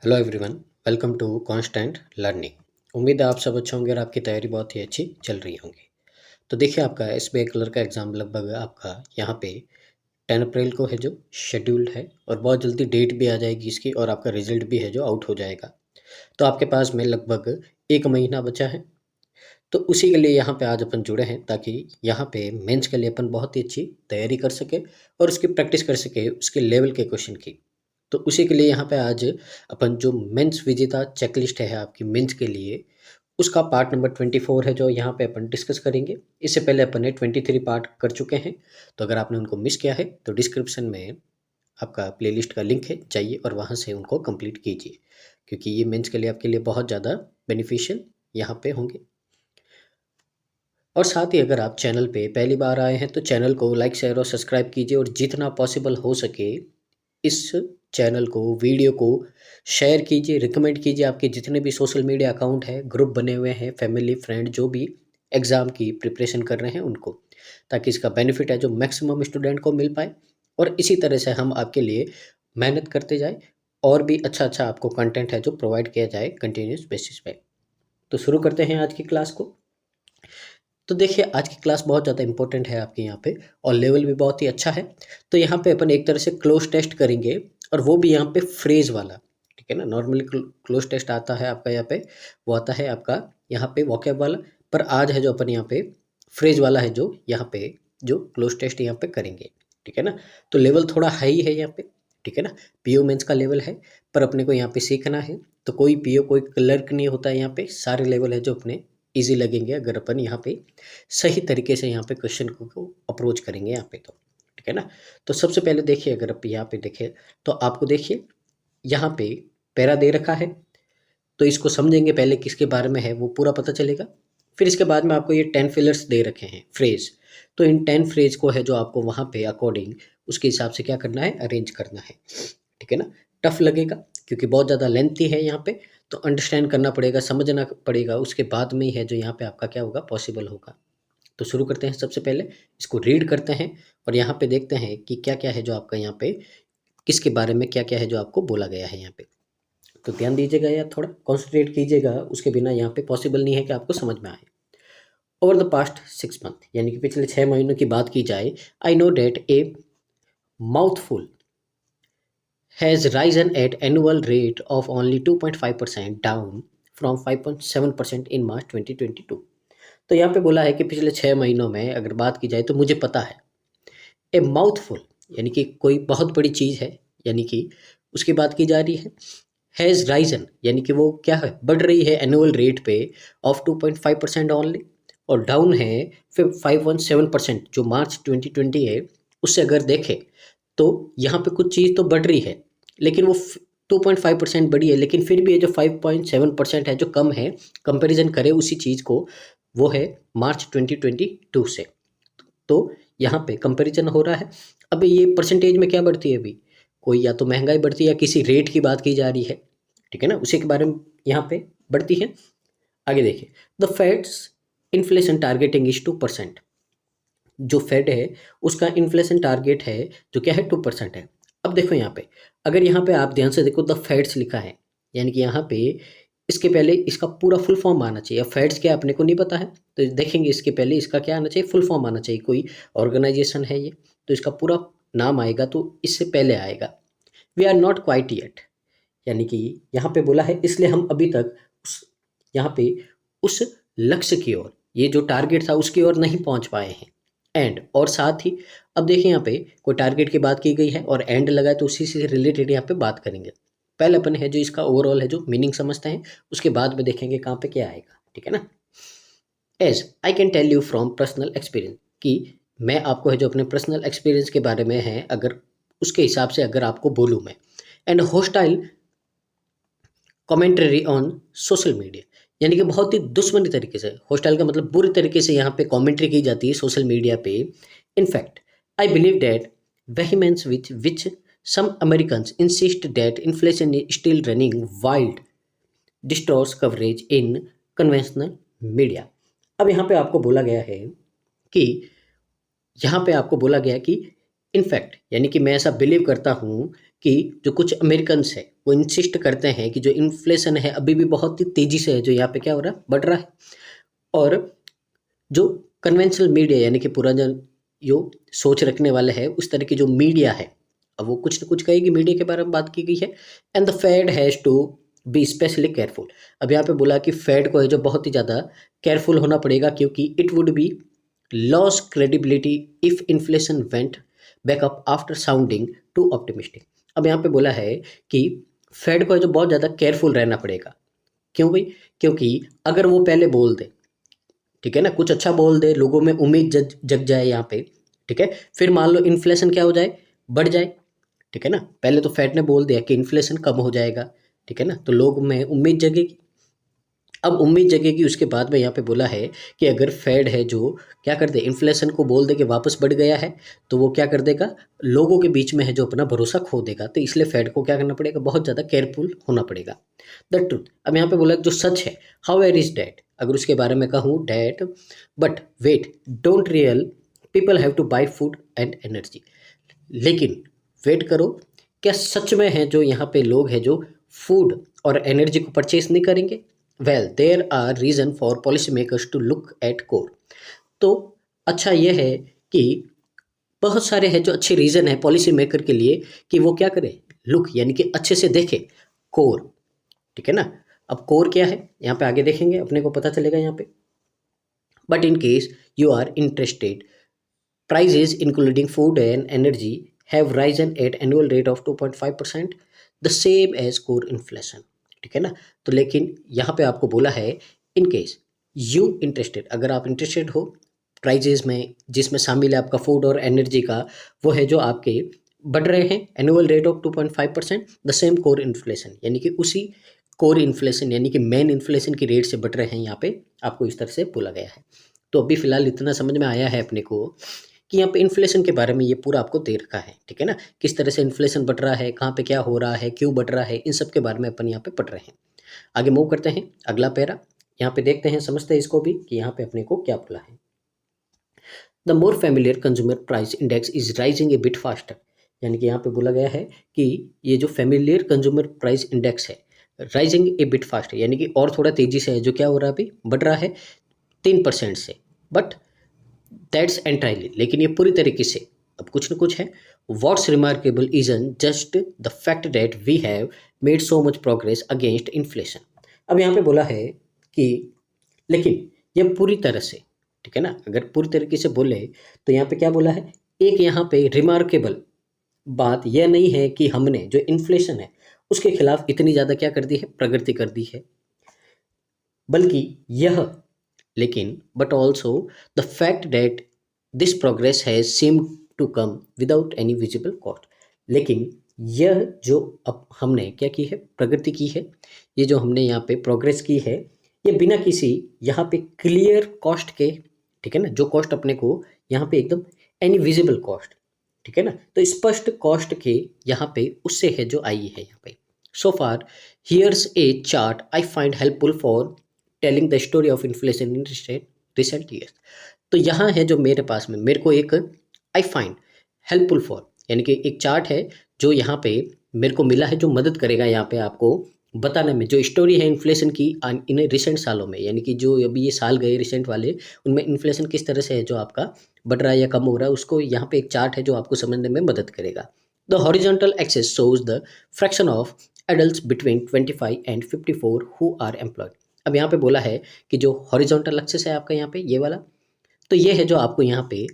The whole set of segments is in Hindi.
Hello everyone, welcome to constant learning. उम्मीद है आप सब अच्छे होंगे और आपकी तैयारी बहुत ही अच्छी चल रही होंगी। तो देखिए, आपका एसबीआई क्लर्क का एग्ज़ाम लगभग आपका यहाँ पे 10 अप्रैल को है जो शेड्यूल्ड है, और बहुत जल्दी डेट भी आ जाएगी इसकी, और आपका रिजल्ट भी है जो आउट हो जाएगा। तो आपके पास में लगभग 1 महीना बचा है। तो उसी के लिए यहाँ पे आज अपन जुड़े हैं, ताकि यहाँ पे मेंस के लिए अपन बहुत ही अच्छी तैयारी कर सके और उसकी प्रैक्टिस कर सके उसके लेवल के क्वेश्चन की। तो उसी के लिए यहाँ पे आज अपन जो मेंस विजेता चेकलिस्ट है आपकी मेंस के लिए, उसका पार्ट नंबर 24 है जो यहाँ पे अपन डिस्कस करेंगे। इससे पहले अपन ने 23 पार्ट कर चुके हैं। तो अगर आपने उनको मिस किया है तो डिस्क्रिप्शन में आपका प्लेलिस्ट का लिंक है, जाइए और वहाँ से उनको कंप्लीट कीजिए, क्योंकि ये मेंस के लिए आपके लिए बहुत ज़्यादा बेनिफिशियल यहाँ पे होंगे। और साथ ही अगर आप चैनल पे पहली बार आए हैं तो चैनल को लाइक, शेयर और सब्सक्राइब कीजिए, और जितना पॉसिबल हो सके इस चैनल को, वीडियो को शेयर कीजिए, रिकमेंड कीजिए। आपके जितने भी सोशल मीडिया अकाउंट है, ग्रुप बने हुए हैं, फैमिली फ्रेंड जो भी एग्ज़ाम की प्रिपरेशन कर रहे हैं उनको, ताकि इसका बेनिफिट है जो मैक्सिमम स्टूडेंट को मिल पाए। और इसी तरह से हम आपके लिए मेहनत करते जाए और भी अच्छा अच्छा आपको कंटेंट है जो प्रोवाइड किया जाए कंटिन्यूस बेसिस पे। तो शुरू करते हैं आज की क्लास को। तो देखिए, आज की क्लास बहुत ज़्यादा इंपॉर्टेंट है आपके यहाँ पे, और लेवल भी बहुत ही अच्छा है। तो यहाँ पे अपन एक तरह से क्लोज टेस्ट करेंगे, और वो भी यहाँ पे फ्रेज वाला। ठीक है ना, नॉर्मली क्लोज टेस्ट आता है आपका यहाँ पे, वो आता है आपका यहाँ पे वोकैब वाला। पर आज है जो अपन यहाँ पे फ्रेज वाला है जो यहाँ पे जो क्लोज टेस्ट यहाँ पे करेंगे। ठीक है ना, तो लेवल थोड़ा हाई है यहाँ पे। ठीक है ना, पीओ मेंस का लेवल है, पर अपने को यहाँ पे सीखना है। तो कोई पीओ कोई क्लर्क नहीं होता है यहाँ पे, सारे लेवल है जो अपने ईजी लगेंगे अगर अपन यहाँ पे सही तरीके से यहाँ पे क्वेश्चन को अप्रोच करेंगे यहाँ पे। तो ठीक है ना, तो सबसे पहले देखिए, अगर आप यहाँ पे देखें तो आपको देखिए यहाँ पे पैरा दे रखा है। तो इसको समझेंगे पहले किसके बारे में है वो पूरा पता चलेगा। फिर इसके बाद में आपको ये 10 फिलर्स दे रखे हैं फ्रेज। तो इन 10 फ्रेज को है जो आपको वहाँ पे अकॉर्डिंग उसके हिसाब से क्या करना है, अरेंज करना है। ठीक है ना, टफ लगेगा क्योंकि बहुत ज़्यादा लेंथी है यहाँ पे, तो अंडरस्टैंड करना पड़ेगा, समझना पड़ेगा, उसके बाद में ही है जो यहाँ पे आपका क्या होगा, पॉसिबल होगा। तो शुरू करते हैं। सबसे पहले इसको रीड करते हैं और यहाँ पे देखते हैं कि क्या क्या है जो आपका यहाँ पे किसके बारे में क्या क्या है जो आपको बोला गया है यहाँ पे। तो ध्यान दीजिएगा या थोड़ा कॉन्सेंट्रेट कीजिएगा, उसके बिना यहाँ पे पॉसिबल नहीं है कि आपको समझ में आए। ओवर द पास्ट 6 मंथ, यानी कि पिछले 6 महीनों की बात की जाए, I know that a mouthful has risen at annual rate of only 2.5% down from 5.7% in March 2022। तो यहाँ पे बोला है कि पिछले 6 महीनों में अगर बात की जाए तो मुझे पता है, ए माउथफुल यानी कि कोई बहुत बड़ी चीज़ है, यानी कि उसकी बात की जा रही है। हैज़ राइजन यानी कि वो क्या है, बढ़ रही है एनुअल रेट पे ऑफ 2.5% ऑनली, और डाउन है फिर 5.7% जो मार्च 2020 है उससे अगर देखें तो यहाँ पे कुछ चीज़ तो बढ़ रही है, लेकिन वो 2.5% बढ़ी है, लेकिन फिर भी ये जो 5.7% है जो कम है, कंपैरिजन करें उसी चीज़ को, वो है मार्च 2022 से। तो यहाँ पे कंपैरिजन हो रहा है। अब ये परसेंटेज में क्या बढ़ती है, अभी कोई या तो महंगाई बढ़ती है या किसी रेट की बात की जा रही है। ठीक है ना, उसी के बारे में यहाँ पे बढ़ती है। आगे देखिए, the fades inflation targeting is 2%। जो फेड है उसका इन्फ्लेशन टारगेट है जो क्या है, 2% है। अब देखो यहाँ पे, अगर यहाँ पे आप ध्यान से देखो, द फेड्स लिखा है, यानी कि यहाँ पे इसके पहले इसका पूरा फुल फॉर्म आना चाहिए। अब फेड्स क्या अपने को नहीं पता है, तो देखेंगे इसके पहले इसका क्या आना चाहिए, फुल फॉर्म आना चाहिए। कोई ऑर्गेनाइजेशन है ये, तो इसका पूरा नाम आएगा तो इससे पहले आएगा। We are not quite yet, यानी कि यहाँ पे बोला है इसलिए हम अभी तक उस यहाँ पे उस लक्ष्य की ओर, ये जो टारगेट था उसकी ओर नहीं पहुँच पाए हैं। एंड और साथ ही अब देखिए यहाँ पे कोई टारगेट की बात की गई है और एंड लगा है, तो उसी से रिलेटेड यहाँ पे बात करेंगे। पहले अपन है जो इसका ओवरऑल है जो मीनिंग समझते हैं, उसके बाद में देखेंगे कहाँ पे क्या आएगा। ठीक है ना, as I can tell you from personal experience, कि मैं आपको है जो अपने पर्सनल एक्सपीरियंस के बारे में है, अगर उसके हिसाब से अगर आपको बोलूँ मैं। And hostile commentary on social media, यानी कि बहुत ही दुश्मनी तरीके से, हॉस्टाइल का मतलब बुरी तरीके से यहाँ पे कमेंट्री की जाती है सोशल मीडिया पे। In fact I believe that vehemence which which some Americans insist that inflation is still running wild distorts coverage in conventional media. अब यहाँ पे आपको बोला गया है कि यहाँ पे आपको बोला गया कि इनफैक्ट यानी कि मैं ऐसा बिलीव करता हूँ कि जो कुछ अमेरिकन्स है, वो इंसिस्ट करते हैं कि जो इन्फ्लेशन है अभी भी बहुत ही तेज़ी से है जो यहाँ पे क्या हो रहा है, बढ़ रहा है। और जो कन्वेंशनल मीडिया यानी कि पुराना जो सोच रखने वाले हैं उस तरह की जो मीडिया है, अब वो कुछ न कुछ कहेगी, मीडिया के बारे में बात की गई है। And the Fed has to be specially careful. अब यहाँ पे बोला कि फेड को है जो बहुत ही ज़्यादा केयरफुल होना पड़ेगा, क्योंकि it would be loss credibility if inflation went backup after sounding to optimistic. अब यहाँ पे बोला है कि फेड को है जो बहुत ज़्यादा केयरफुल रहना पड़ेगा। क्यों भाई? क्योंकि अगर वो पहले बोल दे, ठीक है ना, कुछ अच्छा बोल दे, लोगों में उम्मीद जग जाए यहाँ पे, ठीक है, फिर मान लो इन्फ्लेशन क्या हो जाए, बढ़ जाए, ठीक है ना। पहले तो फेड ने बोल दिया कि इन्फ्लेशन कम हो जाएगा, ठीक है ना, तो लोग में उम्मीद जगेगी। अब उम्मीद जगेगी, उसके बाद में यहाँ पे बोला है कि अगर फेड है जो क्या कर दे, इन्फ्लेशन को बोल दे कि वापस बढ़ गया है, तो वो क्या कर देगा, लोगों के बीच में है जो अपना भरोसा खो देगा। तो इसलिए फेड को क्या करना पड़ेगा, बहुत ज़्यादा केयरफुल होना पड़ेगा। द ट्रूथ, अब यहाँ पे बोला जो सच है, हाउ वेयर इज डैट, अगर उसके बारे में कहूँ that, but wait don't real people have to buy food and energy. लेकिन वेट करो, क्या सच में है जो यहाँ पे लोग हैं जो फूड और एनर्जी को परचेस नहीं करेंगे? Well there are reason for policy makers to look at core. तो अच्छा ये है कि बहुत सारे हैं जो अच्छे रीज़न है पॉलिसी मेकर के लिए कि वो क्या करे, लुक यानी कि अच्छे से देखे कोर, ठीक है ना। अब कोर क्या है यहाँ पे आगे देखेंगे, अपने को पता चलेगा यहाँ पे। But in case you are interested, prices including food and energy have risen at annual rate of 2.5%, the same as core inflation, ठीक है ना। तो लेकिन यहाँ पे आपको बोला है इन केस यू इंटरेस्टेड, अगर आप इंटरेस्टेड हो प्राइजेज में जिसमें शामिल है आपका फूड और एनर्जी का, वो है जो आपके बढ़ रहे हैं annual rate of 2.5%, the same core inflation, यानी कि उसी कोर इन्फ्लेशन यानी कि मेन इन्फ्लेशन की रेट से बढ़ रहे हैं, यहाँ पे आपको इस तरह से बोला गया है। तो अभी फिलहाल इतना समझ में आया है अपने को कि यहाँ पे इन्फ्लेशन के बारे में ये पूरा आपको दे रखा है, ठीक है ना, किस तरह से इन्फ्लेशन बढ़ रहा है, कहाँ पे क्या हो रहा है, क्यों बढ़ रहा है, इन सब के बारे में अपन यहाँ पे पढ़ रहे हैं। आगे मूव करते हैं, अगला पैरा यहाँ पे देखते हैं, समझते हैं इसको भी कि यहाँ पे अपने को क्या बोला है। The more familiar consumer price index is rising A bit faster, यानी कि यहाँ पे बोला गया है कि ये जो फैमिलियर कंज्यूमर प्राइस इंडेक्स है राइजिंग ए बिट फास्टर, यानी कि और थोड़ा तेजी से है जो क्या हो रहा है, अभी बढ़ रहा है 3% से। बट दैट्स एंटायरली, लेकिन ये पूरी तरीके से अब कुछ न कुछ है। What's remarkable isn't just the fact that we have made so much progress against inflation. अब यहाँ पे बोला है कि लेकिन ये पूरी तरह से, ठीक है ना, अगर पूरी तरीके से बोले तो यहाँ पे क्या बोला है, एक यहाँ पे रिमार्केबल बात यह नहीं है कि हमने जो इन्फ्लेशन है उसके खिलाफ इतनी ज़्यादा क्या कर दी है, प्रगति कर दी है, बल्कि यह लेकिन but also the fact that this progress has seem to come without any visible cost. लेकिन यह जो अब हमने क्या की है, प्रगति की है, ये जो हमने यहाँ पे प्रोग्रेस की है, ये बिना किसी यहाँ पे क्लियर कॉस्ट के, ठीक है ना, जो कॉस्ट अपने को यहाँ पे एकदम एनी विजिबल कॉस्ट, ठीक है ना, तो स्पष्ट कॉस्ट के यहाँ पे उससे है जो आई है यहाँ पे। So far here's a chart I find helpful for telling the story of inflation in recent years. तो यहाँ है जो मेरे पास में, मेरे को एक आई फाइंड हेल्पफुल फॉर यानी कि एक चार्ट है जो यहाँ पे मेरे को मिला है, जो मदद करेगा यहाँ पे आपको बताने में जो स्टोरी है इन्फ्लेशन की इन रिसेंट सालों में, यानी कि जो अभी ये साल गए रिसेंट वाले, उनमें इन्फ्लेशन किस तरह से है जो आपका बढ़ रहा है या कम हो रहा है, उसको यहाँ पे एक चार्ट है जो आपको समझने में मदद करेगा। The horizontal axis shows the fraction of adults between 25 and 54 who are employed. अब यहाँ पे बोला है कि जो हॉरिजॉन्टल एक्सेस है आपका यहाँ पे ये वाला, तो ये है जो आपको यहाँ पे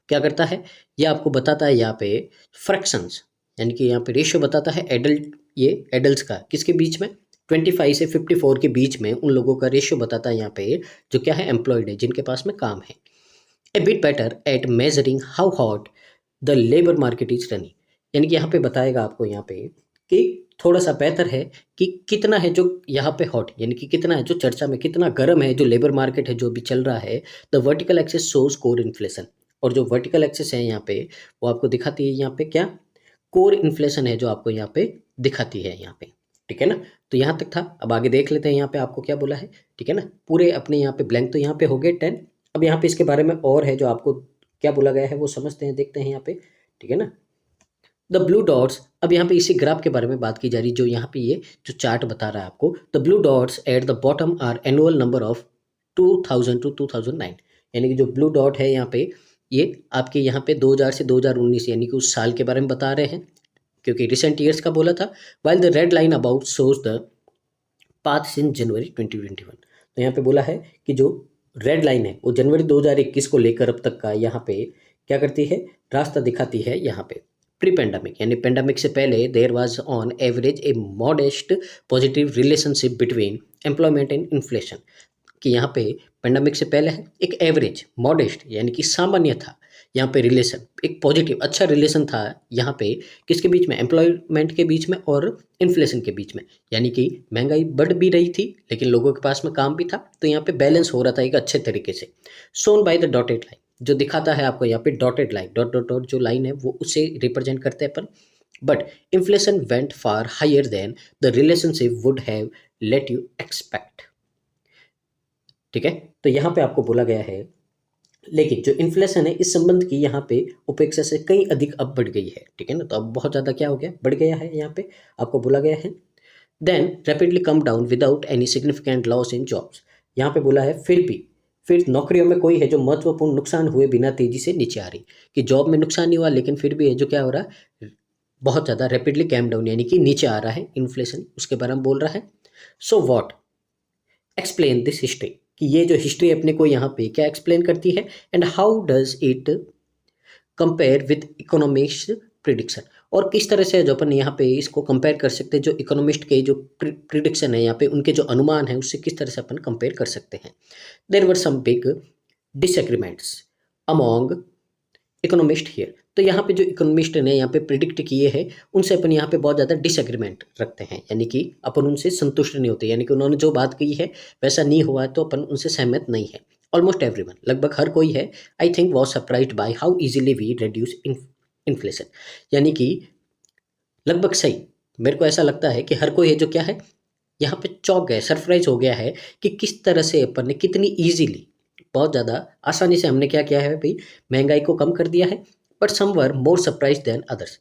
क्या करता है, ये आपको बताता है यहाँ पे फ्रैक्शंस, यानी कि यहाँ पे रेशियो बताता है एडल्ट, ये एडल्ट्स का किसके बीच में, 25 से 54 के बीच में उन लोगों का रेशियो बताता है यहाँ पे जो क्या है, एम्प्लॉयड है, जिनके पास में काम है। ए bit better at measuring how hot the labour market is running, यानी कि यहाँ पे बताएगा आपको यहाँ पे कि थोड़ा सा बेहतर है कि कितना है जो यहाँ पे हॉट, यानी कि कितना है जो चर्चा में, कितना गर्म है जो लेबर मार्केट है जो भी चल रहा है। The vertical access shows core inflation, और जो वर्टिकल एक्सेस है यहाँ पे वो आपको दिखाती है यहाँ पे क्या, कोर इन्फ्लेशन है जो आपको यहाँ पे दिखाती है यहाँ पे, ठीक है ना। तो यहाँ तक था, अब आगे देख लेते हैं यहाँ पे आपको क्या बोला है, ठीक है ना। पूरे अपने यहाँ पे ब्लैंक तो यहाँ पे हो गए 10। अब यहाँ पे इसके बारे में और है जो आपको क्या बोला गया है वो समझते हैं, देखते हैं यहाँ पे, ठीक है ना। द ब्लू डॉट्स, अब यहाँ पे इसी ग्राफ के बारे में बात की जा रही है जो यहाँ पे ये जो चार्ट बता रहा है आपको। The blue dots at the bottom are annual number of 2000 to 2009, यानी कि जो ब्लू डॉट है यहाँ पे ये आपके यहाँ पे 2000 से 2019 यानी कि उस साल के बारे में बता रहे हैं, क्योंकि रिसेंट ईयर्स का बोला था। While the red line about shows the path since January 2021, तो यहाँ पे बोला है कि जो रेड लाइन है वो जनवरी 2021 को लेकर अब तक का यहाँ पे क्या करती है, रास्ता दिखाती है। यहाँ पे प्री पेंडेमिक यानी पेंडेमिक से पहले there was on average a modest positive relationship between employment and inflation, कि यहाँ पे पेंडेमिक से पहले है एक एवरेज मॉडेस्ट यानी कि सामान्य था यहाँ पे रिलेशन, एक पॉजिटिव अच्छा रिलेशन था यहाँ पे किसके बीच में, एम्प्लॉयमेंट के बीच में और इन्फ्लेशन के बीच में, यानी कि महंगाई बढ़ भी रही थी लेकिन लोगों के पास में काम भी था, तो यहाँ पे बैलेंस हो रहा था एक अच्छे तरीके से। Shown by the dotted line, जो दिखाता है आपको यहाँ पे dotted line, dot dot dot जो लाइन है वो उसे रिप्रेजेंट करते हैं अपन। But inflation went far higher than the relationship would have let you expect, ठीक है। तो यहाँ पे आपको बोला गया है लेकिन जो इन्फ्लेशन है इस संबंध की यहाँ पे उपेक्षा से कहीं अधिक अब बढ़ गई है, ठीक है ना। तो अब बहुत ज़्यादा क्या हो गया, बढ़ गया है, यहाँ पे आपको बोला गया है। Then rapidly come down without any significant loss in jobs, यहाँ पे बोला है फिर नौकरियों में कोई है जो महत्वपूर्ण नुकसान हुए बिना तेजी से नीचे आ रही, कि जॉब में नुकसान नहीं हुआ लेकिन फिर भी है जो क्या हो रहा है, बहुत ज़्यादा रैपिडली कैम डाउन यानी कि नीचे आ रहा है इन्फ्लेशन, उसके बारे में बोल रहा है। So what explain this history, कि ये जो हिस्ट्री अपने को यहाँ पे क्या एक्सप्लेन करती है, and how does it compare with economics prediction, और किस तरह से जो अपन यहाँ पे इसको कंपेयर कर सकते हैं जो इकोनॉमिस्ट के जो प्रिडिक्शन है यहाँ पे उनके जो अनुमान है उससे किस तरह से अपन कंपेयर कर सकते हैं। There were some big disagreements among economist here, तो यहाँ पे जो इकोनॉमिस्ट ने यहाँ पे प्रिडिक्ट किए हैं उनसे अपन यहाँ पे बहुत ज़्यादा डिसएग्रीमेंट रखते हैं, यानी कि अपन उनसे संतुष्ट नहीं होते, यानी कि उन्होंने जो बात कही है वैसा नहीं हुआ तो अपन उनसे सहमत नहीं है। ऑलमोस्ट एवरीवन, लगभग हर कोई है, I think was surprised by how easily we reduce inflation, यानी कि लगभग सही, मेरे को ऐसा लगता है कि हर कोई है जो क्या है यहाँ पे चौंक गया, सरप्राइज हो गया है कि किस तरह से अपन ने कितनी ईजीली, बहुत ज़्यादा आसानी से हमने क्या किया है भाई, महंगाई को कम कर दिया है। But some were more surprise than others,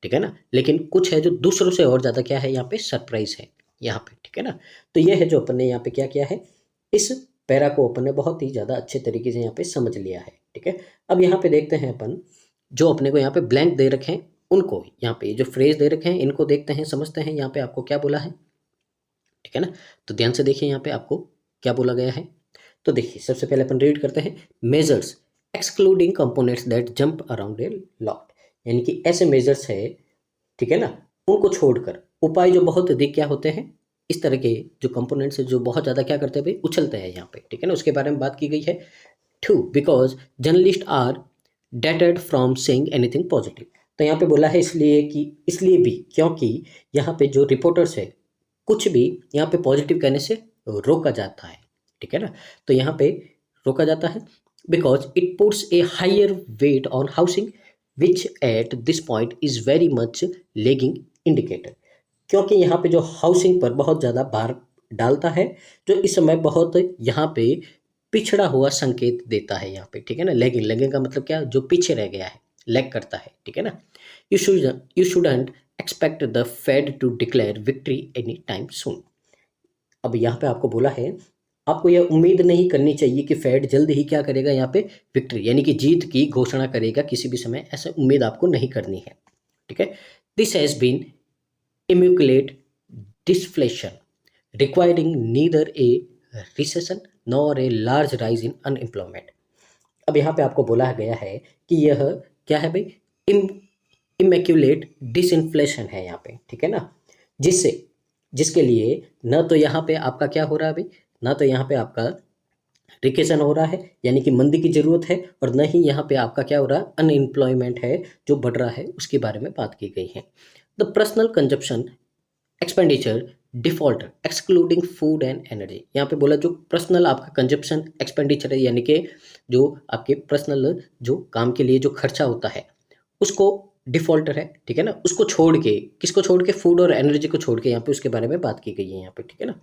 ठीक है ना, लेकिन कुछ है जो दूसरों से और ज़्यादा क्या है यहाँ पे सरप्राइज है यहाँ पे, ठीक है ना। तो ये है जो अपन ने यहाँ पे क्या किया है, इस पैरा को अपन ने बहुत ही ज़्यादा अच्छे तरीके से यहाँ पे समझ लिया है, ठीक है। अब यहाँ पे देखते हैं अपन जो अपने को यहाँ पे ब्लैंक दे रखे हैं उनको, यहाँ पे जो फ्रेज दे रखे हैं इनको देखते हैं, समझते हैं यहाँ पे आपको क्या बोला है, ठीक है ना। तो ध्यान से देखिए यहाँ पे आपको क्या बोला गया है। तो देखिए सबसे पहले अपन रीड करते हैं, measures excluding components that jump around a lot, यानी कि ऐसे मेजर्स है, ठीक है ना, उनको छोड़कर उपाय जो बहुत अधिक क्या होते हैं, इस तरह के जो कंपोनेंट्स है जो बहुत ज़्यादा क्या करते हैं भाई, उछलते हैं यहाँ पे, ठीक है ना, उसके बारे में बात की गई है। To because journalist are dated from saying anything positive, तो यहाँ पे बोला है इसलिए कि, इसलिए भी क्योंकि यहाँ पे जो रिपोर्टर्स है कुछ भी यहाँ पे पॉजिटिव कहने से रोका जाता है, ठीक है ना। तो यहाँ पे रोका जाता है because it puts a higher weight on housing which at this point is very much lagging indicator, क्योंकि यहाँ पे जो हाउसिंग पर बहुत ज़्यादा भार डालता है जो इस समय बहुत यहाँ पे पिछड़ा हुआ संकेत देता है यहाँ पे, ठीक है ना। लेगिंग, लेगिंग का मतलब क्या, जो पीछे रह गया है, लैग करता है, ठीक है ना। You shouldn't expect the Fed to declare victory any time soon, अब यहाँ पे आपको बोला है आपको यह उम्मीद नहीं करनी चाहिए कि फेड जल्द ही क्या करेगा यहाँ पे, विक्ट्री यानी कि जीत की घोषणा करेगा किसी भी समय, ऐसा उम्मीद आपको नहीं करनी है, ठीक है। This has been immaculate disinflation requiring neither a recession nor a large rise in unemployment, अब यहाँ पे आपको बोला गया है कि यह क्या है भाई, इमेक्यूलेट डिसइन्फ्लेशन है यहाँ पे, ठीक है ना, जिसके लिए न तो यहाँ पे आपका क्या हो रहा है भाई, ना तो यहाँ पे आपका रिकेशन हो रहा है यानी कि मंदी की जरूरत है, और न ही यहाँ पे आपका क्या हो रहा है, अनएम्प्लॉयमेंट है जो बढ़ रहा है, उसके बारे में बात की गई है। The personal consumption expenditure defaulter excluding food and energy, यहाँ पे बोला जो पर्सनल आपका कंजप्शन एक्सपेंडिचर है यानी कि जो आपके पर्सनल जो काम के लिए जो खर्चा होता है उसको डिफॉल्टर है, ठीक है ना, उसको छोड़ के, किसको छोड़ के, फूड और एनर्जी को छोड़ के यहाँ पे उसके बारे में बात की गई है यहाँ पे, ठीक है ना।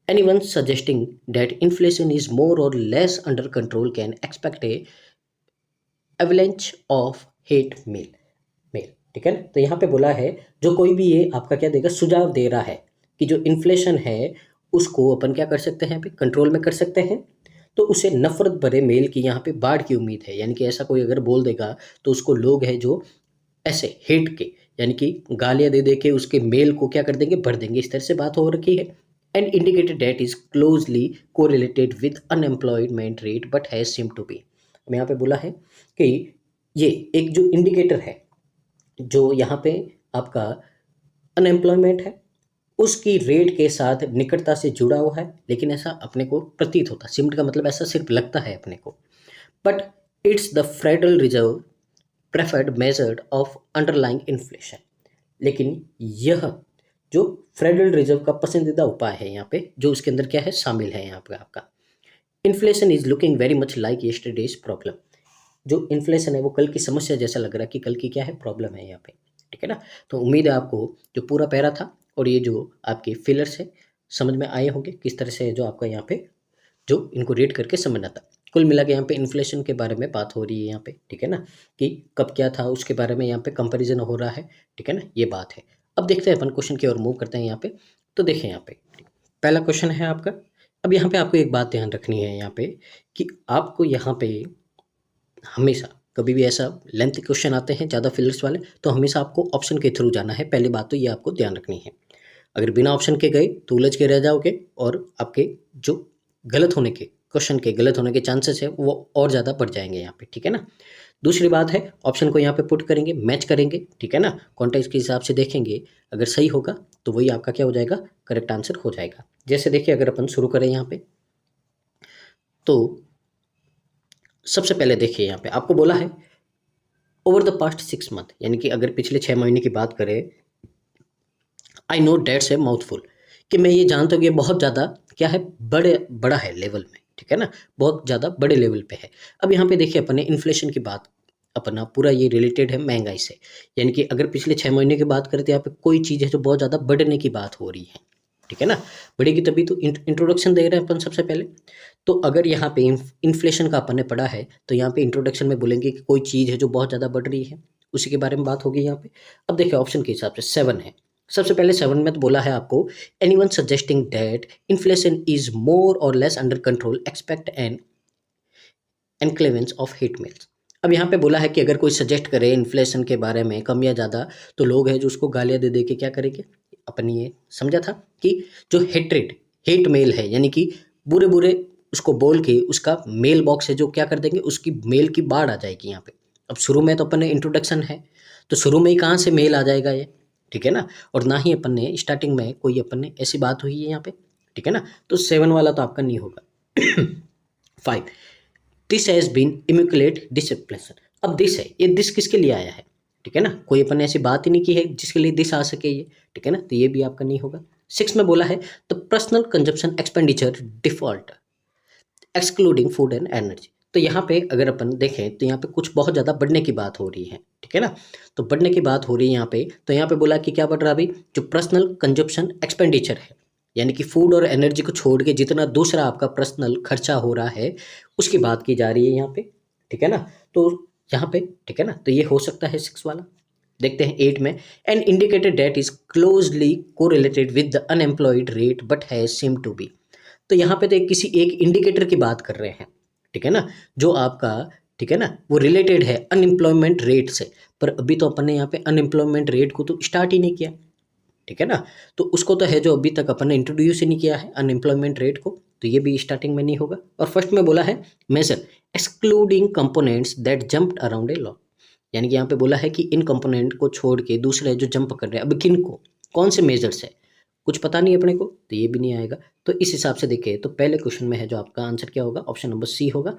Anyone suggesting that inflation is more or less under control can expect a avalanche of hate mail. ठीक है ना। तो यहाँ पे बोला है जो कोई भी ये आपका क्या देगा, सुझाव दे रहा है कि जो इन्फ्लेशन है उसको अपन क्या कर सकते हैं, अभी कंट्रोल में कर सकते हैं, तो उसे नफरत भरे मेल की यहाँ पे बाढ़ की उम्मीद है। यानी कि ऐसा कोई अगर बोल देगा तो उसको लोग हैं जो ऐसे हेट के, यानी कि गालियां दे दे के उसके मेल को क्या कर देंगे, भर देंगे। इस तरह से बात हो रखी है। And indicated that is closely correlated with unemployment rate but has seem to be. मैं यहाँ पे बोला है कि ये एक जो इंडिकेटर है जो यहाँ पे आपका अनएम्प्लॉयमेंट है उसकी रेट के साथ निकटता से जुड़ा हुआ है, लेकिन ऐसा अपने को प्रतीत होता है। सिम्ड का मतलब ऐसा सिर्फ लगता है अपने को, but it's the Federal Reserve preferred measured of underlying inflation. लेकिन यह जो फेडरल रिजर्व का पसंदीदा उपाय है यहाँ पे, जो उसके अंदर क्या है शामिल है यहाँ पे आपका, inflation is looking very much like yesterday's problem. जो इन्फ्लेशन है वो कल की समस्या जैसा लग रहा है कि कल की क्या है, प्रॉब्लम है यहाँ पे। ठीक है ना। तो उम्मीद है आपको जो पूरा पैरा था और ये जो आपके फिलर्स है समझ में आए होंगे, किस तरह से जो आपका यहाँ पे जो इनको रेट करके समझना था। कुल मिला के यहाँ पे इन्फ्लेशन के बारे में बात हो रही है यहाँ पे, ठीक है ना, कि कब क्या था उसके बारे में यहाँ पे कंपैरिजन हो रहा है। ठीक है ना, ये बात है। अब देखते हैं अपन क्वेश्चन की ओर मूव करते हैं यहाँ पे। तो देखें यहाँ पे पहला क्वेश्चन है आपका। अब यहाँ पे आपको एक बात ध्यान रखनी है यहाँ पे कि आपको यहाँ पे हमेशा कभी भी ऐसा लेंथ क्वेश्चन आते हैं ज़्यादा फिलर्स वाले, तो हमेशा आपको ऑप्शन के थ्रू जाना है। पहली बात तो ये आपको ध्यान रखनी है। अगर बिना ऑप्शन के गए तो उलझ के रह जाओगे और आपके जो गलत होने के क्वेश्चन के गलत होने के चांसेस है वो और ज़्यादा बढ़ जाएंगे यहाँ पे। ठीक है ना। दूसरी बात है ऑप्शन को यहाँ पे पुट करेंगे, मैच करेंगे। ठीक है ना, कॉन्टेक्स्ट के हिसाब से देखेंगे, अगर सही होगा तो वही आपका क्या हो जाएगा, करेक्ट आंसर हो जाएगा। जैसे देखिए अगर अपन शुरू करें यहाँ पे, तो सबसे पहले देखिए यहाँ पे आपको बोला है ओवर द पास्ट 6 मंथ, यानी कि अगर पिछले 6 महीने की बात करें, आई नो डेट्स है माउथफुल, कि मैं ये जानता हूँ कि ये बहुत ज़्यादा क्या है, बड़ा है लेवल में। ठीक है ना, बहुत ज़्यादा बड़े लेवल पे है। अब यहाँ पे देखिए अपने इन्फ्लेशन की बात, अपना पूरा ये रिलेटेड है महंगाई से। यानी कि अगर पिछले 6 महीने की बात करें तो यहाँ पे कोई चीज़ है जो बहुत ज़्यादा बढ़ने की बात हो रही है। ठीक है ना, बढ़ेगी तभी तो इंट्रोडक्शन दे रहे हैं अपन सबसे पहले। तो अगर यहाँ पे इन्फ्लेशन का अपन ने पढ़ा है तो यहाँ पे इंट्रोडक्शन में बोलेंगे कि कोई चीज़ है जो बहुत ज़्यादा बढ़ रही है, उसी के बारे में बात होगी यहाँ पे। अब देखिए ऑप्शन के हिसाब से 7 है। सबसे पहले 7 में तो बोला है आपको anyone suggesting that inflation is more or less under control expect an avalanche of hate mails. अब यहाँ पे बोला है कि अगर कोई सजेस्ट करे इन्फ्लेशन के बारे में कम या ज़्यादा, तो लोग हैं जो उसको गालियाँ दे दे के क्या करेंगे, अपन ये समझा था कि जो हेट मेल है, यानी कि बुरे बुरे उसको बोल के उसका मेल बॉक्स है जो क्या कर देंगे, उसकी मेल की बाढ़ आ जाएगी यहाँ पे। अब शुरू में तो अपन ने इंट्रोडक्शन है, तो शुरू में ही कहाँ से मेल आ जाएगा ये। ठीक है ना, और ना ही अपन ने स्टार्टिंग में कोई अपन ने ऐसी बात हुई है यहाँ पे। ठीक है ना, तो 7 वाला तो आपका नहीं होगा। 5, दिस हैज़ बीन इम्यूकुलेट डिसिप्लिन। अब दिस है, ये दिस किसके लिए आया है। ठीक है ना, कोई अपन ने ऐसी बात ही नहीं की है जिसके लिए दिस आ सके ये। ठीक है ना, तो ये भी आपका नहीं होगा। 6 में बोला है the personal consumption expenditure default excluding food and energy. तो यहाँ पे अगर अपन देखें तो यहाँ पे कुछ बहुत ज़्यादा बढ़ने की बात हो रही है। ठीक है ना, तो बढ़ने की बात हो रही है यहाँ पे, तो यहाँ पे बोला कि क्या बढ़ रहा है अभी, जो पर्सनल कंजप्शन एक्सपेंडिचर है, यानी कि फूड और एनर्जी को छोड़ के जितना दूसरा आपका पर्सनल खर्चा हो रहा है उसकी बात की जा रही है यहाँ पे। ठीक है ना, तो यहाँ पे ठीक है ना, तो ये हो सकता है 6 वाला। देखते हैं 8 में, an indicated that is closely correlated with the unemployed rate but has seem to be. तो यहाँ पे तो किसी एक इंडिकेटर की बात कर रहे हैं। ठीक है ना, जो आपका ठीक है ना वो रिलेटेड है अनएम्प्लॉयमेंट रेट से, पर अभी तो अपन ने यहाँ पे अनएम्प्लॉयमेंट रेट को तो स्टार्ट ही नहीं किया। ठीक है ना, तो उसको तो है जो अभी तक अपन ने इंट्रोड्यूस ही नहीं किया है अनएम्प्लॉयमेंट रेट को, तो ये भी स्टार्टिंग में नहीं होगा। और फर्स्ट में बोला है major excluding components that jumped around a law, यानी कि यहाँ पे बोला है कि इन कंपोनेंट को छोड़ के दूसरे जो जंप कर रहे हैं, अब किन को, कौन से मेजर्स है, कुछ पता नहीं अपने को, तो ये भी नहीं आएगा। तो इस हिसाब से देखिए तो पहले क्वेश्चन में है जो आपका आंसर क्या होगा, ऑप्शन नंबर सी होगा।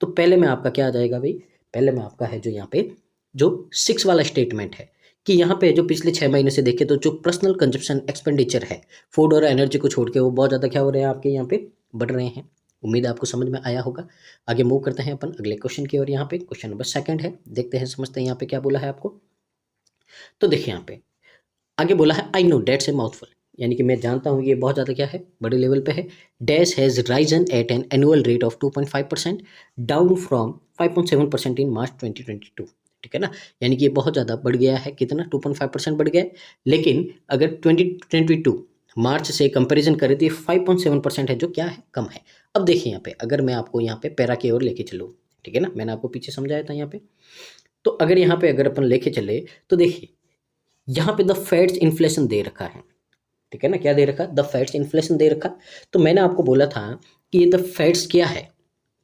तो पहले में आपका क्या आ जाएगा भाई, पहले में आपका है जो यहाँ पे जो 6 वाला स्टेटमेंट है कि यहाँ पे जो पिछले 6 महीने से देखे तो जो पर्सनल कंजप्शन एक्सपेंडिचर है फूड और एनर्जी को छोड़ के वो बहुत ज़्यादा क्या हो रहे हैं आपके यहाँ पे, बढ़ रहे हैं। उम्मीद है आपको समझ में आया होगा। आगे मूव करते हैं अपन अगले क्वेश्चन की ओर। यहाँ पे क्वेश्चन नंबर 2 है, देखते हैं समझते हैं यहाँ पे क्या बोला है आपको। तो देखिए यहाँ पे आगे बोला है I know that's a mouthful, यानी कि मैं जानता हूँ ये बहुत ज़्यादा क्या है, बड़े लेवल पे है। Dash has risen at an annual rate of 2.5% down from 5.7% in March 2022। ठीक है ना, यानी कि ये बहुत ज़्यादा बढ़ गया है, कितना 2.5% बढ़ गया है। लेकिन अगर 2022 मार्च से कंपैरिजन करें तो ये 5.7% है, जो क्या है, कम है। अब देखिए यहाँ पे अगर मैं आपको यहाँ पे पैरा की ओर लेके चलूँ, ठीक है ना, मैंने आपको पीछे समझाया था यहाँ पे, तो अगर यहाँ पे अगर अपन लेके चले तो देखिए यहाँ पे द फैट्स इन्फ्लेशन दे रखा है, ठीक है ना, क्या दे रखा, द फैट्स इन्फ्लेशन दे रखा। तो मैंने आपको बोला था कि ये द फैट्स क्या है,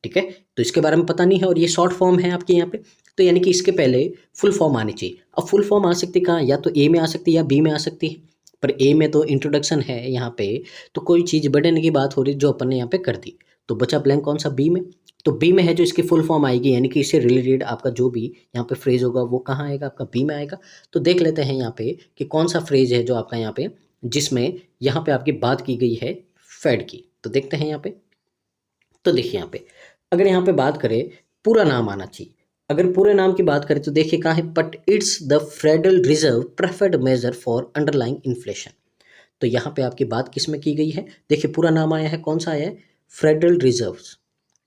ठीक है, तो इसके बारे में पता नहीं है और ये शॉर्ट फॉर्म है आपके यहाँ पे, तो यानी कि इसके पहले फुल फॉर्म आनी चाहिए। अब फुल फॉर्म आ सकती है कहाँ, या तो ए में आ सकती है या बी में आ सकती है, पर ए में तो इंट्रोडक्शन है यहाँ पे, तो कोई चीज़ बढ़ने की बात हो रही जो अपन ने यहाँ पे कर दी, तो बचा ब्लैंक कौन सा, बी में। तो बी में है जो इसकी फुल फॉर्म आएगी, यानी कि इससे रिलेटेड आपका जो भी यहाँ पे फ्रेज होगा वो कहाँ आएगा, आपका बी में आएगा। तो देख लेते हैं यहाँ पे कि कौन सा फ्रेज है जो आपका यहाँ पे, जिसमें यहाँ पे आपकी बात की गई है फेड की। तो देखते हैं यहाँ पे, तो देखिए यहाँ पे अगर यहाँ पे बात करें, पूरा नाम आना चाहिए। अगर पूरे नाम की बात करें तो देखिए कहाँ है, but it's the Federal Reserve preferred measure for underlying inflation. तो यहाँ पे आपकी बात किस में की गई है, देखिए पूरा नाम आया है, कौन सा आया है, फेडरल रिजर्व,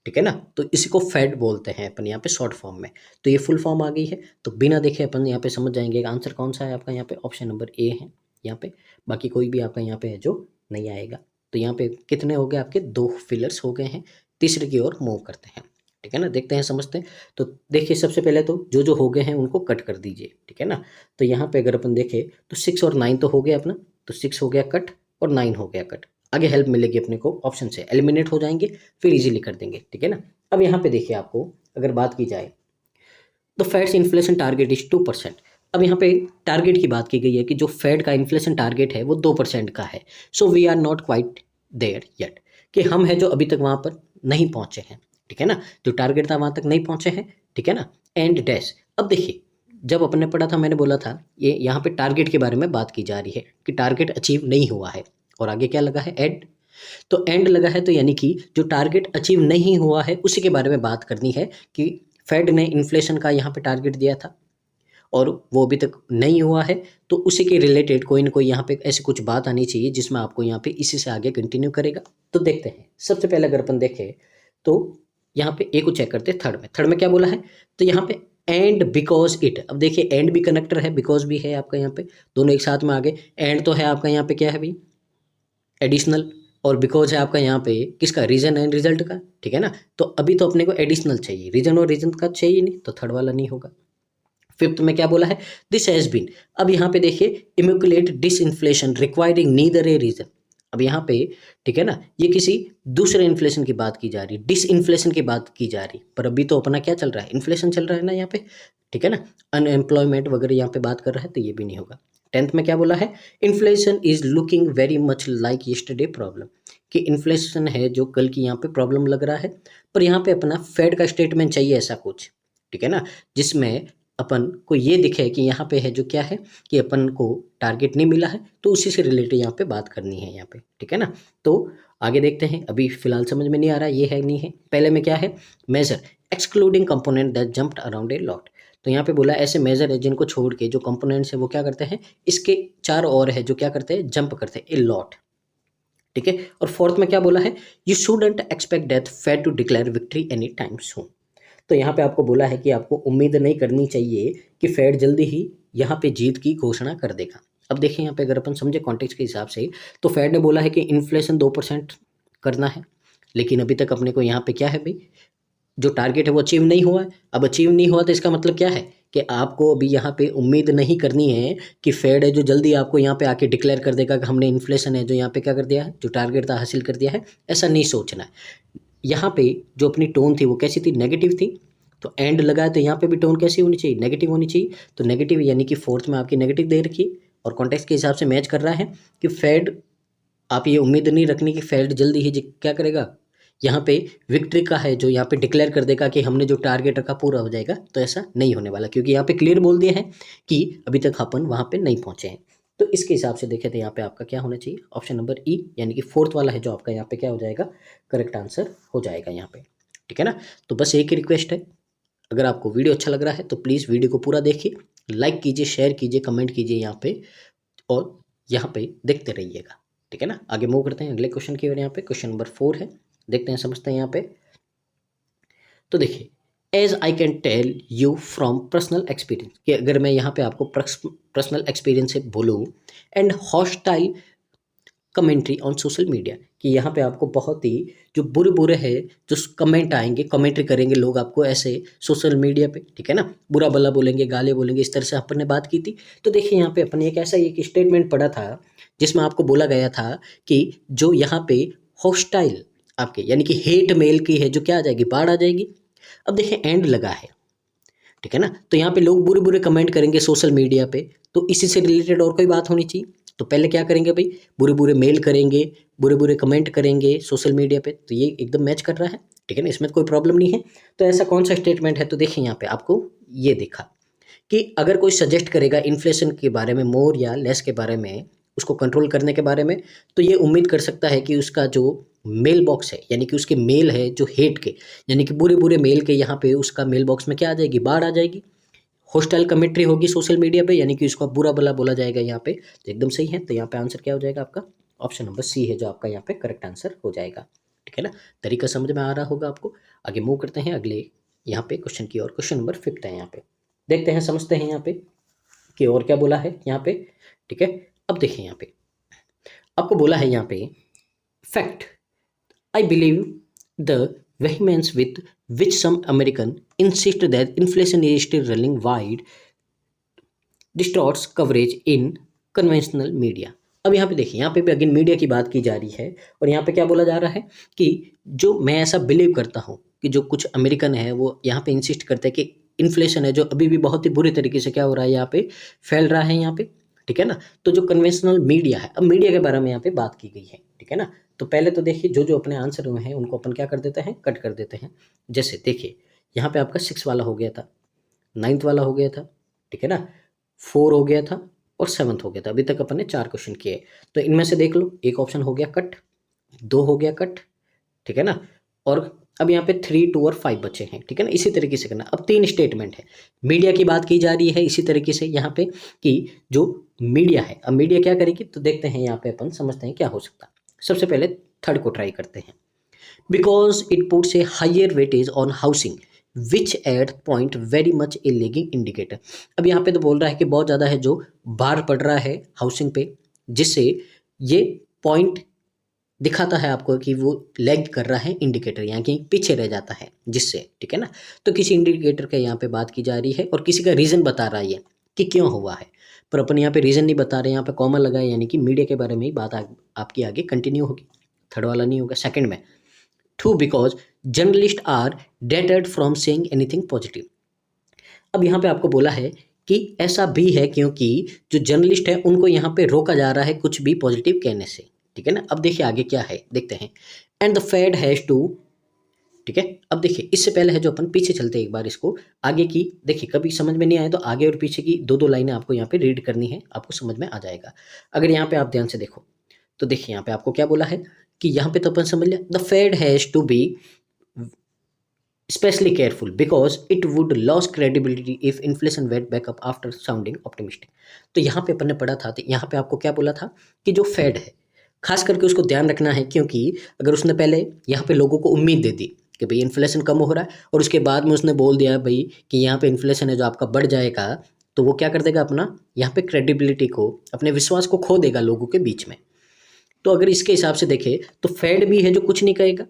ठीक है ना, तो इसी को फेड बोलते हैं अपन यहाँ पे शॉर्ट फॉर्म में। तो ये फुल फॉर्म आ गई है, तो बिना देखे अपन यहाँ पे समझ जाएंगे आंसर कौन सा है आपका, यहाँ पे ऑप्शन नंबर ए है यहाँ पे, बाकी कोई भी आपका यहाँ पे है जो नहीं आएगा। तो यहाँ पे कितने हो गए आपके, 2 फिलर्स हो गए हैं, तीसरे की ओर मूव करते हैं, ठीक है ना, देखते हैं समझते हैं। तो देखिए सबसे पहले तो जो जो हो गए हैं उनको कट कर दीजिए, ठीक है ना। तो यहाँ पे अगर अपन देखें तो 6 और 9 तो हो गया अपना, तो 6 हो गया कट और 9 हो गया कट। आगे हेल्प मिलेगी अपने को ऑप्शन से, एलिमिनेट हो जाएंगे फिर इजीली कर देंगे, ठीक है ना। अब यहाँ पे देखिए आपको अगर बात की जाए तो फैट्स इन्फ्लेशन टारगेट इज 2%। अब यहाँ पे टारगेट की बात की गई है कि जो फेड का इन्फ्लेशन टारगेट है वो 2% का है। So we are not quite there yet, कि हम है जो अभी तक वहाँ पर नहीं पहुँचे हैं, ठीक है ना, जो टारगेट था वहाँ तक नहीं पहुँचे हैं, ठीक है ना, एंड डैश। अब देखिए जब अपने पढ़ा था मैंने बोला था ये यहाँ पे टारगेट के बारे में बात की जा रही है कि टारगेट अचीव नहीं हुआ है, और आगे क्या लगा है, एंड। तो एंड लगा है तो यानी कि जो टारगेट अचीव नहीं हुआ है उसी के बारे में बात करनी है कि फेड ने इन्फ्लेशन का यहाँ पे टारगेट दिया था और वो अभी तक नहीं हुआ है, तो उसी के रिलेटेड कोई ना कोई यहाँ पे ऐसी कुछ बात आनी चाहिए जिसमें आपको यहाँ पे इसी से आगे कंटिन्यू करेगा। तो देखते हैं सबसे पहले अगर अपन देखें तो यहाँ पे ए को चेक करते हैं, थर्ड में क्या बोला है, तो यहाँ पे एंड बिकॉज इट। अब देखिए एंड भी कनेक्टर है, बिकॉज भी है आपका यहाँ पे, दोनों एक साथ में आ गए। एंड तो है आपका यहाँ पे क्या है भाई, एडिशनल, और बिकॉज है आपका यहाँ पे किसका, रीजन एंड रिजल्ट का, ठीक है ना। तो अभी तो अपने को एडिशनल चाहिए, रीजन और रीजन का चाहिए नहीं, तो थर्ड वाला नहीं होगा। फिफ्थ में क्या बोला है, दिस हैज बीन। अब यहाँ पे देखिए इम्यूकुलेट डिसइन्फ्लेशन रिक्वायरिंग नीदर ए रीजन। अब यहाँ पे ठीक है ना, ये किसी दूसरे इन्फ्लेशन की बात की जा रही, डिसइन्फ्लेशन की बात की जा रही, पर अभी तो अपना क्या चल रहा है, इन्फ्लेशन चल रहा है ना यहाँ पे, ठीक है ना, अनएम्प्लॉयमेंट वगैरह यहाँ पे बात कर रहा है, तो ये भी नहीं होगा। 10th में क्या बोला है, inflation is looking very much like yesterday problem, कि इन्फ्लेशन है जो कल की यहाँ पे प्रॉब्लम लग रहा है, पर यहाँ पे अपना फेड का स्टेटमेंट चाहिए ऐसा कुछ, ठीक है ना, जिसमें अपन को ये दिखे कि यहाँ पे है जो क्या है कि अपन को टारगेट नहीं मिला है, तो उसी से रिलेटेड यहाँ पे बात करनी है यहाँ पे, ठीक है ना। तो आगे देखते हैं, अभी फिलहाल समझ में नहीं आ रहा ये है नहीं है। पहले में क्या है, major excluding component that jumped around a lot. तो यहाँ पे बोला ऐसे मेजर है जिनको छोड़ के जो कंपोनेंट्स है वो क्या करते हैं, इसके चार और है जो क्या करते हैं, जंप करते हैं, ए लॉट, ठीक है। और फोर्थ में क्या बोला है, you shouldn't expect that Fed to declare victory any time soon. तो यहाँ पे आपको बोला है कि आपको उम्मीद नहीं करनी चाहिए कि फेड जल्दी ही यहाँ पे जीत की घोषणा कर देगा। अब देखिए यहाँ पे अगर अपन समझे कॉन्टेक्स्ट के हिसाब से, तो फेड ने बोला है कि इन्फ्लेशन 2% करना है, लेकिन अभी तक अपने को यहाँ पे क्या है भाई, जो टारगेट है वो अचीव नहीं हुआ है। अब अचीव नहीं हुआ तो इसका मतलब क्या है कि आपको अभी यहाँ पे उम्मीद नहीं करनी है कि फेड है जो जल्दी आपको यहाँ पे आके डिक्लेयर कर देगा कि हमने इन्फ्लेशन है जो यहाँ पे क्या कर दिया है, जो टारगेट था हासिल कर दिया है, ऐसा नहीं सोचना है। यहाँ पे जो अपनी टोन थी वो कैसी थी, नेगेटिव थी, तो एंड लगा है तो यहाँ पे भी टोन कैसी होनी चाहिए, नेगेटिव होनी चाहिए। तो नेगेटिव यानी कि फोर्थ में आपकी नेगेटिव दे रखी और कॉन्टेक्स्ट के हिसाब से मैच कर रहा है कि फेड, आप ये उम्मीद नहीं रखनी कि फेड जल्दी ही क्या करेगा, यहाँ पे विक्ट्री का है जो यहाँ पे डिक्लेयर कर देगा कि हमने जो टारगेट रखा पूरा हो जाएगा, तो ऐसा नहीं होने वाला, क्योंकि यहाँ पे क्लियर बोल दिया है कि अभी तक अपन वहाँ पे नहीं पहुँचे हैं। तो इसके हिसाब से देखें तो यहाँ पे आपका क्या होना चाहिए, ऑप्शन नंबर ई, यानी कि फोर्थ वाला है जो आपका यहाँ पे क्या हो जाएगा, करेक्ट आंसर हो जाएगा यहाँ पे, ठीक है ना। तो बस एक ही रिक्वेस्ट है, अगर आपको वीडियो अच्छा लग रहा है तो प्लीज़ वीडियो को पूरा देखिए, लाइक कीजिए, शेयर कीजिए, कमेंट कीजिए यहाँ पे, और यहाँ पे देखते रहिएगा, ठीक है ना। आगे मूव करते हैं अगले क्वेश्चन की ओर। यहाँ पे क्वेश्चन नंबर 4 है, देखते हैं समझते हैं यहाँ पे। तो देखिए as I can tell you from personal experience, कि अगर मैं यहाँ पे आपको पर्सनल एक्सपीरियंस से बोलूँ, and hostile commentary on social media, कि यहाँ पे आपको बहुत ही जो बुरे बुरे है जो कमेंट आएंगे, कमेंट्री करेंगे लोग आपको ऐसे सोशल मीडिया पे, ठीक है ना, बुरा भला बोलेंगे, गाली बोलेंगे, इस तरह से अपन ने बात की थी। तो देखिए यहाँ पे अपन एक ऐसा एक स्टेटमेंट पढ़ा था जिसमें आपको बोला गया था कि जो यहाँ पे हॉस्टाइल आपके यानी कि हेट मेल की है जो क्या आ जाएगी, बाढ़ आ जाएगी। अब देखिए एंड लगा है, ठीक है ना, तो यहाँ पे लोग बुरे बुरे कमेंट करेंगे सोशल मीडिया पे, तो इसी से रिलेटेड और कोई बात होनी चाहिए। तो पहले क्या करेंगे भाई, बुरे बुरे मेल करेंगे, बुरे बुरे कमेंट करेंगे सोशल मीडिया पे, तो ये एकदम मैच कर रहा है, ठीक है ना, इसमें कोई प्रॉब्लम नहीं है। तो ऐसा कौन सा स्टेटमेंट है, तो देखिए यहाँ पे आपको ये देखा कि अगर कोई सजेस्ट करेगा इन्फ्लेशन के बारे में, मोर या लेस के बारे में, उसको कंट्रोल करने के बारे में, तो ये उम्मीद कर सकता है कि उसका जो मेल बॉक्स है यानी कि उसके मेल है जो हेट के यानी कि बुरे बुरे मेल के, यहाँ पे उसका मेल बॉक्स में क्या आ जाएगी, बाढ़ आ जाएगी। हॉस्टाइल कमेंट्री होगी सोशल मीडिया पे यानी कि उसका बुरा भला बोला जाएगा यहाँ पे, तो एकदम सही है। तो यहाँ पे आंसर क्या हो जाएगा आपका, ऑप्शन नंबर सी है जो आपका यहाँ पे करेक्ट आंसर हो जाएगा, ठीक है ना। तरीका समझ में आ रहा होगा आपको। आगे मूव करते हैं अगले यहाँ पे क्वेश्चन की ओर। क्वेश्चन नंबर 5 है यहाँ पे, देखते हैं समझते हैं यहाँ पे कि और क्या बोला है यहाँ पे, ठीक है। अब देखिए यहाँ पे आपको बोला है यहाँ पे fact, I believe the vehemence with which some American insist that inflation is still running wide distorts coverage in conventional media। अब यहाँ पे देखिए, यहाँ पे भी अगेन मीडिया की बात की जा रही है और यहाँ पे क्या बोला जा रहा है कि जो मैं ऐसा बिलीव करता हूँ कि जो कुछ अमेरिकन है वो यहाँ पे इंसिस्ट करते हैं कि इन्फ्लेशन है जो अभी भी बहुत ही बुरी तरीके से क्या हो रहा है, यहाँ पे फैल रहा है यहाँ पे, ठीक है ना। तो जो कन्वेंशनल मीडिया है, अब मीडिया के बारे में यहाँ पे बात की गई है, ठीक है ना। तो पहले तो देखिए जो जो अपने आंसर हुए हैं उनको अपन क्या कर देते हैं, कट कर देते हैं। जैसे देखिए यहाँ पे आपका 6 वाला हो गया था, 9th वाला हो गया था, ठीक है ना, 4 हो गया था और 7th हो गया था। अभी तक अपन ने 4 क्वेश्चन किए, तो इनमें से देख लो एक ऑप्शन हो गया कट, 2 हो गया कट, ठीक है ना, और अब यहाँ पे 3, 2 और 5 बचे हैं, ठीक है ना। इसी तरीके से करना। अब 3 स्टेटमेंट है, मीडिया की बात की जा रही है इसी तरीके से यहाँ पे कि जो मीडिया है, अब मीडिया क्या करेगी, तो देखते हैं यहाँ पे अपन समझते हैं क्या हो सकता है। सबसे पहले थर्ड को ट्राई करते हैं, because it puts a higher weightage on housing which at point very much a lagging indicator. अब यहाँ पे तो बोल रहा है कि बहुत ज़्यादा है जो भार पड़ रहा है हाउसिंग पे, जिससे ये पॉइंट दिखाता है आपको कि वो लैग कर रहा है इंडिकेटर, यहाँ की पीछे रह जाता है जिससे, ठीक है ना। तो किसी इंडिकेटर का यहाँ पे बात की जा रही है और किसी का रीज़न बता रहा है कि क्यों हुआ है, पर अपन यहाँ पे रीज़न नहीं बता रहे, यहाँ पे कॉमा लगा है यानी कि मीडिया के बारे में ही बात आपकी आगे कंटिन्यू होगी। थर्ड वाला नहीं होगा, सेकंड में to because journalist are dated from saying anything positive. अब यहाँ पे आपको बोला है कि ऐसा भी है क्योंकि जो जर्नलिस्ट है उनको यहाँ पे रोका जा रहा है कुछ भी पॉजिटिव कहने से, ठीक है ना। अब देखिए आगे क्या है, देखते हैं। And the Fed has to, ठीक है। अब देखिए इससे पहले है जो अपन पीछे चलते हैं एक बार, इसको आगे की देखिए, कभी समझ में नहीं आए तो आगे और पीछे की दो दो लाइनें आपको यहाँ पे रीड करनी है, आपको समझ में आ जाएगा। अगर यहाँ पे आप ध्यान से देखो तो देखिए यहाँ पे आपको क्या बोला है कि यहाँ पे तो अपन समझ लिया, the Fed has to be especially careful because it would lose credibility if inflation went back up after sounding optimistic। तो यहाँ पे अपन ने पढ़ा था, तो यहाँ पे आपको क्या बोला था कि जो फेड है खास करके उसको ध्यान रखना है, क्योंकि अगर उसने पहले यहाँ पे लोगों को उम्मीद दे दी कि भाई इन्फ्लेशन कम हो रहा है और उसके बाद में उसने बोल दिया भाई कि यहाँ पे इन्फ्लेशन है जो आपका बढ़ जाएगा, तो वो क्या कर देगा, अपना यहाँ पे क्रेडिबिलिटी को, अपने विश्वास को खो देगा लोगों के बीच में। तो अगर इसके हिसाब से देखें तो फेड भी है जो कुछ नहीं कहेगा,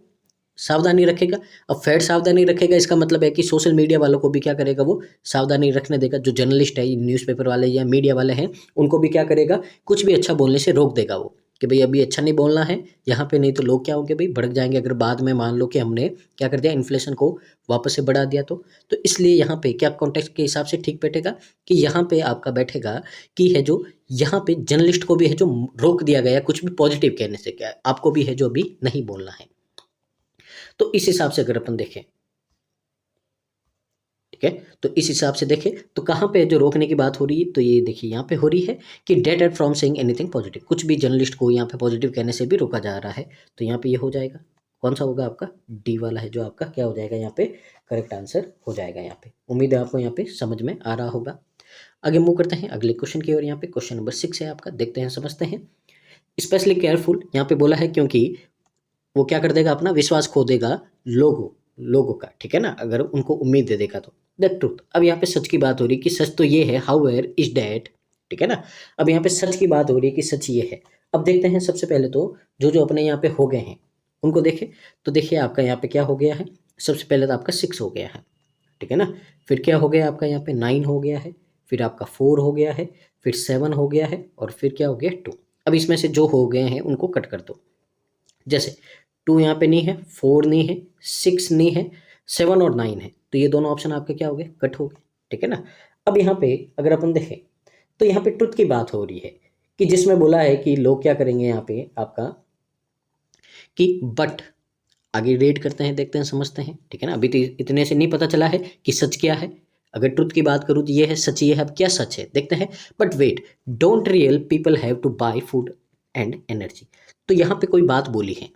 सावधानी रखेगा। अब फेड सावधानी रखेगा, इसका मतलब है कि सोशल मीडिया वालों को भी क्या करेगा, वो सावधानी रखने देगा। जो जर्नलिस्ट है, न्यूज़पेपर वाले या मीडिया वाले हैं, उनको भी क्या करेगा, कुछ भी अच्छा बोलने से रोक देगा वो, कि भाई अभी अच्छा नहीं बोलना है यहाँ पे, नहीं तो लोग क्या होंगे भाई, भड़क जाएंगे अगर बाद में मान लो कि हमने क्या कर दिया, इन्फ्लेशन को वापस से बढ़ा दिया तो इसलिए यहाँ पे क्या कॉन्टेक्स्ट के हिसाब से ठीक बैठेगा कि यहाँ पे आपका बैठेगा कि है जो यहाँ पे जर्नलिस्ट को भी है जो रोक दिया गया कुछ भी पॉजिटिव कहने से, क्या आपको भी है जो अभी नहीं बोलना है। तो इस हिसाब से अगर अपन देखें, ठीक है, तो इस हिसाब से देखें तो कहाँ पे जो रोकने की बात हो रही है, तो ये देखिए यहाँ पे हो रही है कि dated from saying anything positive, कुछ भी जर्नलिस्ट को यहाँ पे पॉजिटिव कहने से भी रोका जा रहा है। तो यहाँ पे ये हो जाएगा, कौन सा होगा आपका, डी वाला है जो आपका क्या हो जाएगा, यहाँ पे करेक्ट आंसर हो जाएगा। यहाँ पे उम्मीद है आपको यहाँ पे समझ में आ रहा होगा। आगे मूव करते हैं अगले क्वेश्चन की ओर। यहाँ पे क्वेश्चन नंबर 6 है आपका, देखते हैं समझते हैं। स्पेशली केयरफुल यहाँ पे बोला है क्योंकि वो क्या कर देगा, अपना विश्वास खो देगा लोगों लोगों का, ठीक है ना, अगर उनको उम्मीद दे देगा तो। द ट्रूथ, अब यहाँ पे सच की बात हो रही है कि सच तो ये है, हाउएवर इज डैट, ठीक है ना। अब यहाँ पे सच की बात हो रही है कि सच ये है। अब देखते हैं सबसे पहले तो जो जो अपने यहाँ पे हो गए हैं उनको देखें। तो देखिए आपका यहाँ पे क्या हो गया है, सबसे पहले तो आपका 6 हो गया है, ठीक है ना। फिर क्या हो गया आपका यहाँ पे 9 हो गया है, फिर आपका 4 हो गया है, फिर 7 हो गया है, और फिर क्या हो गया 2। अब इसमें से जो हो गए हैं उनको कट कर दो। जैसे 2 यहाँ पे नहीं है, 4 नहीं है, 6 नहीं है, 7 और 9 है, तो ये दोनों ऑप्शन आपके क्या हो गए, कट हो गए, ठीक है ना। अब यहाँ पे अगर अपन देखें तो यहाँ पे ट्रुथ की बात हो रही है कि जिसमें बोला है कि लोग क्या करेंगे यहाँ पे आपका कि बट आगे रेड करते हैं, देखते हैं, समझते हैं, ठीक है ना। अभी तो इतने से नहीं पता चला है कि सच क्या है। अगर ट्रुथ की बात करूँ तो ये है सच, ये है, अब क्या सच है देखते हैं। But wait, don't real people have to buy food and energy. तो यहाँ पे कोई बात बोली है,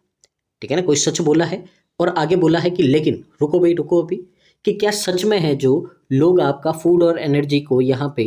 ठीक है ना, कोई सच बोला है, और आगे बोला है कि लेकिन रुको भाई, रुको अभी, कि क्या सच में है जो लोग आपका फूड और एनर्जी को यहाँ पे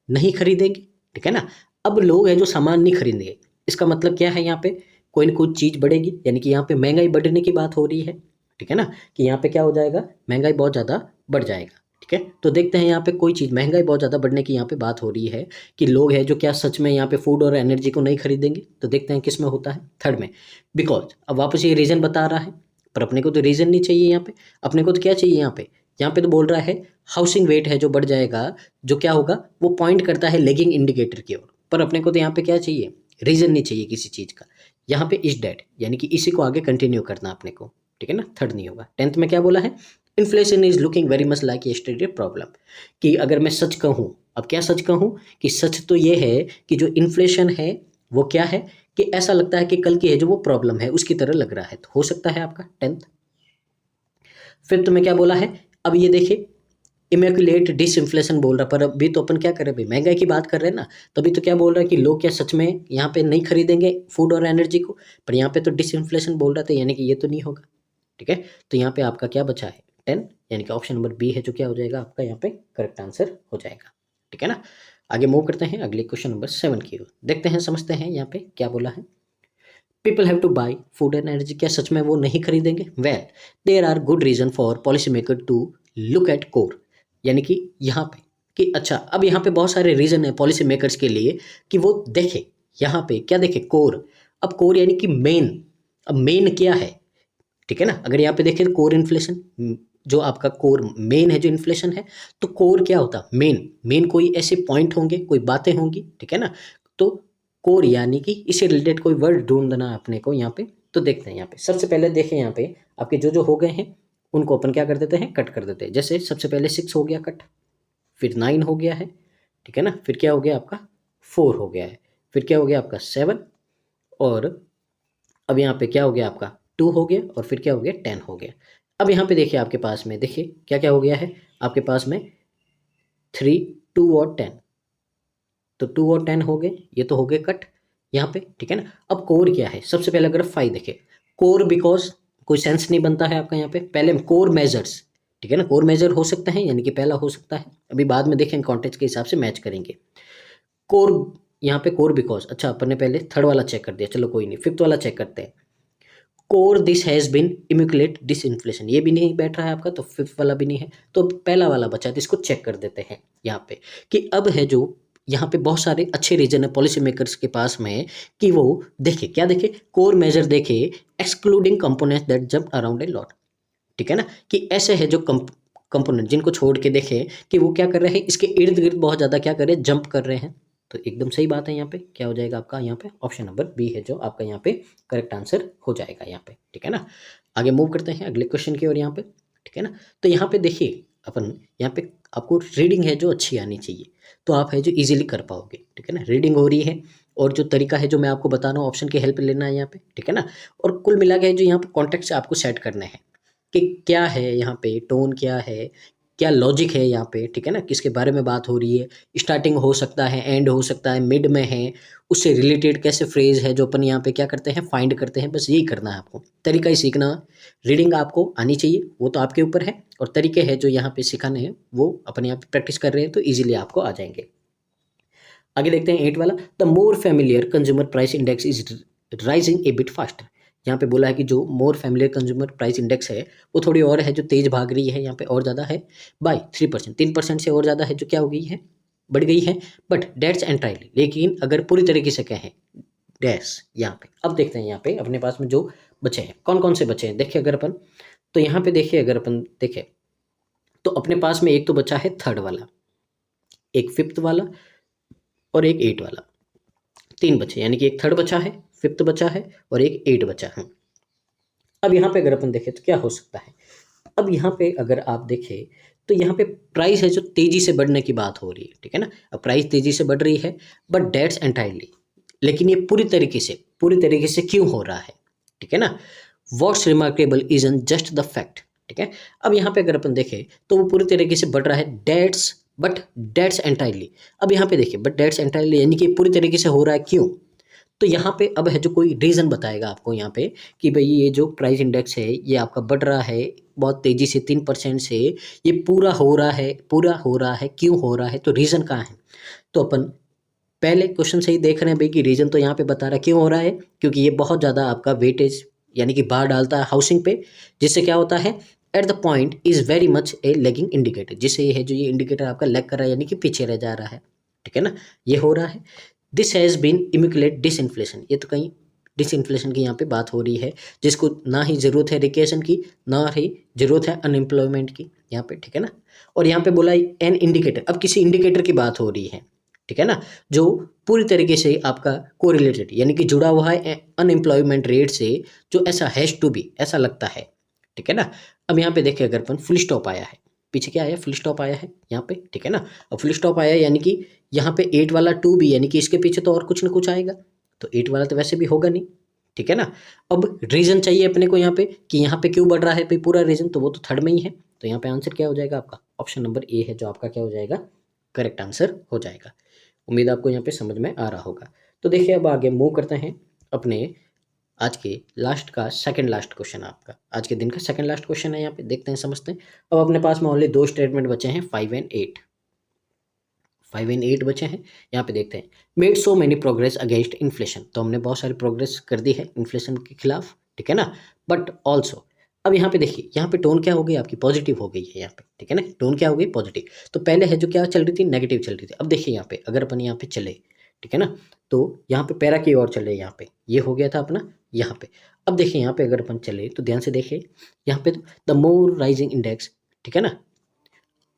नहीं खरीदेंगे, ठीक है ना। अब लोग हैं जो सामान नहीं खरीदेंगे, इसका मतलब क्या है, यहाँ पे कोई ना कोई चीज़ बढ़ेगी, यानी कि यहाँ पे महंगाई बढ़ने की बात हो रही है, ठीक है ना, कि यहाँ पे क्या हो जाएगा, महंगाई बहुत ज़्यादा बढ़ जाएगा, ठीक है। तो देखते हैं यहाँ पे कोई चीज़, महंगाई बहुत ज़्यादा बढ़ने की यहाँ पे बात हो रही है कि लोग हैं जो क्या सच में यहाँ पे फूड और एनर्जी को नहीं खरीदेंगे। तो देखते हैं किस में होता है, थर्ड में। बिकॉज अब वापस ये रीज़न बता रहा है, पर अपने को तो रीज़न नहीं चाहिए यहाँ पे, अपने को तो क्या चाहिए यहाँ पे, यहाँ पे तो बोल रहा है हाउसिंग वेट है जो बढ़ जाएगा, जो क्या होगा वो पॉइंट करता है लेगिंग इंडिकेटर की ओर, पर अपने को तो यहाँ पे क्या चाहिए, रीज़न नहीं चाहिए किसी चीज़ का। यहाँ पे इज डेट, यानी कि इसी को आगे कंटिन्यू करना अपने को, ठीक है ना, थर्ड नहीं होगा। 10th में क्या बोला है, inflation is looking very much like yesterday problem, कि अगर मैं सच कहूँ, अब क्या सच कहूँ, कि सच तो ये है कि जो इन्फ्लेशन है वो क्या है, कि ऐसा लगता है कि कल की है जो वो प्रॉब्लम है उसकी तरह लग रहा है, तो हो सकता है आपका 10th। फिफ्थ में क्या बोला है, अब ये देखिए इमेकुलेट डिसइन्फ्लेशन बोल रहा, पर अभी तो अपन क्या कर रहे हैं भाई, महंगाई की बात कर रहे हैं ना, तभी तो क्या बोल रहा है कि लोग क्या सच में यहाँ पे नहीं खरीदेंगे फूड और एनर्जी को, पर यहाँ पे तो डिसइन्फ्लेशन बोल रहा था, यानी कि ये तो नहीं होगा, ठीक है। तो यहाँ पे आपका क्या बचा है 10, यानी कि ऑप्शन नंबर बी है जो क्या हो जाएगा आपका यहाँ पे करेक्ट आंसर हो जाएगा, ठीक है ना। आगे मूव करते हैं अगले क्वेश्चन नंबर 7 की ओर, देखते हैं, समझते हैं यहाँ पे क्या बोला है। People have to buy food and energy, क्या सच में वो नहीं खरीदेंगे, well there are good reason for policy maker to look at core, यानी कि यहाँ पे कि अच्छा, अब यहाँ पे बहुत सारे रीजन है पॉलिसी मेकर्स के लिए कि वो देखे, यहाँ पे क्या देखे, कोर। अब कोर यानी कि मेन, अब मेन क्या है, ठीक है ना। अगर यहाँ पे देखें कोर इन्फ्लेशन, जो आपका कोर मेन है जो इन्फ्लेशन है, तो कोर क्या होता, मेन, मेन कोई ऐसे पॉइंट होंगे, कोई बातें होंगी, ठीक है ना। तो कोर यानी कि इससे रिलेटेड कोई वर्ड ढूंढना है अपने को यहाँ पे। तो देखते हैं यहाँ पे, सबसे पहले देखें यहाँ पे आपके जो जो हो गए हैं उनको अपन क्या कर देते हैं, कट कर देते हैं। जैसे सबसे पहले 6 हो गया कट, फिर 9 हो गया है, ठीक है ना, फिर क्या हो गया आपका 4 हो गया है, फिर क्या हो गया आपका 7, और अब यहाँ पे क्या हो गया आपका 2 हो गया, और फिर क्या हो गया 10 हो गया। अब यहाँ पे देखिए आपके पास में, देखिए क्या क्या हो गया है आपके पास में 3, 2 और 10, तो 2 और 10 हो गए, ये तो हो गए कट यहाँ पे, ठीक है ना। अब कोर क्या है, सबसे पहले अगर 5 देखे कोर, बिकॉज कोई सेंस नहीं बनता है आपका यहाँ पे, पहले कोर मेजर्स, ठीक है ना, कोर मेजर हो सकता है, यानी कि पहला हो सकता है, अभी बाद में देखें कॉन्टेक्स्ट के हिसाब से मैच करेंगे। कोर यहाँ पे कोर बिकॉज, अच्छा अपन ने पहले थर्ड वाला चेक कर दिया, चलो कोई नहीं, फिफ्थ वाला चेक करते हैं। Core this has been immaculate disinflation, ये भी नहीं बैठ रहा है आपका, तो फिफ्थ वाला भी नहीं है, तो पहला वाला बचा, तो इसको चेक कर देते हैं यहाँ पे कि अब है जो यहाँ पे बहुत सारे अच्छे रीजन है पॉलिसी मेकर्स के पास में कि वो देखे, क्या देखे, कोर मेजर देखे excluding components that jump around a lot, ठीक है ना, कि ऐसे है जो कंपोनेंट जिनको छोड़ के देखे कि वो क्या कर रहे हैं, इसके इर्द गिर्द बहुत ज़्यादा क्या कर रहे हैं, जंप कर रहे हैं। तो एकदम सही बात है, यहाँ पे क्या हो जाएगा आपका, यहाँ पे ऑप्शन नंबर बी है जो आपका यहाँ पे करेक्ट आंसर हो जाएगा यहाँ पे, ठीक है ना। आगे मूव करते हैं अगले क्वेश्चन की ओर यहाँ पे, ठीक है ना। तो यहाँ पे देखिए अपन, यहाँ पे आपको रीडिंग है जो अच्छी आनी चाहिए, तो आप है जो इजीली कर पाओगे, ठीक है ना। रीडिंग हो रही है और जो तरीका है जो मैं आपको बता रहा हूँ, ऑप्शन की हेल्प लेना है यहाँ पे, ठीक है ना। और कुल मिला के जो यहाँ पे कॉन्टेक्स्ट आपको सेट करने हैं कि क्या है यहाँ पे, टोन क्या है, क्या लॉजिक है यहाँ पे, ठीक है ना, किसके बारे में बात हो रही है, स्टार्टिंग हो सकता है, एंड हो सकता है, मिड में है, उससे रिलेटेड कैसे फ्रेज है जो अपन यहाँ पे क्या करते हैं, फाइंड करते हैं, बस यही करना है आपको, तरीका ही सीखना। रीडिंग आपको आनी चाहिए, वो तो आपके ऊपर है, और तरीके हैं जो यहाँ पे सिखाने हैं वो अपन यहाँ पे प्रैक्टिस कर रहे हैं, तो ईजिली आपको आ जाएंगे। आगे देखते हैं 8 वाला, the more familiar consumer price index is rising A bit faster, यहाँ पे बोला है कि जो मोर फैमिलियर कंज्यूमर प्राइस इंडेक्स है वो थोड़ी और है जो तेज भाग रही है, यहाँ पे और ज़्यादा है बाय 3%, 3% से और ज़्यादा है जो क्या हो गई है, बढ़ गई है। बट डेट्स एंटायरली, लेकिन अगर पूरी तरीके से कहें डैश यहाँ पे। अब देखते हैं यहाँ पे अपने पास में जो बचे हैं कौन कौन से बचे हैं। देखिए अगर अपन, तो यहाँ पे देखिए अगर अपन देखें तो अपने पास में एक तो बचा है थर्ड वाला, एक फिफ्थ वाला और एक एट वाला, तीन बचे, यानी कि एक थर्ड बचा है, फिफ्थ बचा है और एक एट बचा है। अब यहाँ पे अगर अपन देखें तो क्या हो सकता है, अब यहाँ पे अगर आप देखें तो यहाँ पे प्राइस है जो तेजी से बढ़ने की बात हो रही है, ठीक है ना। अब प्राइस तेजी से बढ़ रही है बट डेट्स एंटायरली, लेकिन ये पूरी तरीके से क्यों हो रहा है, ठीक है ना। What's remarkable isn't just the fact, ठीक है। अब यहाँ पे अगर अपन देखें तो वो पूरी तरीके से बढ़ रहा है डेट्स, बट डेट्स एंटायरली। अब यहाँ पे देखिए बट डेट्स एंटायरली यानी कि पूरी तरीके से हो रहा है क्यों, तो यहाँ पे अब है जो कोई रीज़न बताएगा आपको यहाँ पे कि भाई ये जो प्राइस इंडेक्स है ये आपका बढ़ रहा है बहुत तेज़ी से 3% से, ये पूरा हो रहा है क्यों हो रहा है, तो रीज़न कहाँ है। तो अपन पहले क्वेश्चन से ही देख रहे हैं भाई कि रीज़न तो यहाँ पे बता रहा है क्यों हो रहा है, क्योंकि ये बहुत ज़्यादा आपका वेटेज यानी कि भार डालता है हाउसिंग पे, जिससे क्या होता है at the point is very much A lagging indicator, जिससे ये है जो ये इंडिकेटर आपका लैग कर रहा है यानी कि पीछे रह जा रहा है, ठीक है ना, ये हो रहा है। दिस हैज़ बीन इमिकुलेट डिसइन्फ्लेशन, ये तो कहीं डिसइन्फ्लेशन की यहाँ पे बात हो रही है, जिसको ना ही ज़रूरत है रिकेशन की ना ही ज़रूरत है अनएम्प्लॉयमेंट की यहाँ पे, ठीक है ना। और यहाँ पे बोला एन इंडिकेटर, अब किसी इंडिकेटर की बात हो रही है, ठीक है ना, जो पूरी तरीके से आपका कोरिलेटेड यानी कि जुड़ा हुआ है अनएम्प्लॉयमेंट रेट से, जो ऐसा हैज़ टू बी ऐसा लगता है, ठीक है ना। अब यहाँ पे देखिए अगर अपन फुल स्टॉप आया है, पीछे क्या आया, फुल स्टॉप आया है यहाँ पे, ठीक है ना। अब फुल स्टॉप आया यानी कि यहाँ पे 8 वाला 2 भी, यानी कि इसके पीछे तो और कुछ ना कुछ आएगा, तो 8 वाला तो वैसे भी होगा नहीं, ठीक है ना। अब रीज़न चाहिए अपने को यहाँ पे कि यहाँ पे क्यों बढ़ रहा है भाई पूरा रीज़न, तो वो तो थर्ड में ही है, तो यहाँ पे आंसर क्या हो जाएगा आपका, ऑप्शन नंबर ए है जो आपका क्या हो जाएगा, करेक्ट आंसर हो जाएगा। उम्मीद आपको यहाँ पे समझ में आ रहा होगा। तो देखिए अब आगे मूव करते हैं अपने आज के लास्ट का सेकंड लास्ट क्वेश्चन, आपका आज के दिन का सेकंड लास्ट क्वेश्चन है, यहाँ पे देखते हैं समझते हैं। अब अपने पास में ओनली दो स्टेटमेंट बचे हैं 5 एंड 8, 5 एंड 8 बचे हैं। यहाँ पे देखते हैं made so many progress against inflation, तो हमने बहुत सारी प्रोग्रेस कर दी है इन्फ्लेशन के खिलाफ, ठीक है ना। बट ऑल्सो अब यहाँ पे देखिए यहाँ पे टोन क्या हो गई आपकी, पॉजिटिव हो गई है यहाँ पे, ठीक है ना, टोन क्या हो गई पॉजिटिव। तो पहले है जो क्या चल रही थी, नेगेटिव चल रही थी। अब देखिए यहाँ पे अगर अपन यहाँ पे चले, ठीक है ना, तो यहाँ पे पैरा की ओर चले, यहाँ पे ये हो गया था अपना यहाँ पे। अब देखिए यहाँ पे अगर अपन चले तो ध्यान से देखिए यहाँ पे द मोर राइजिंग इंडेक्स, ठीक है ना।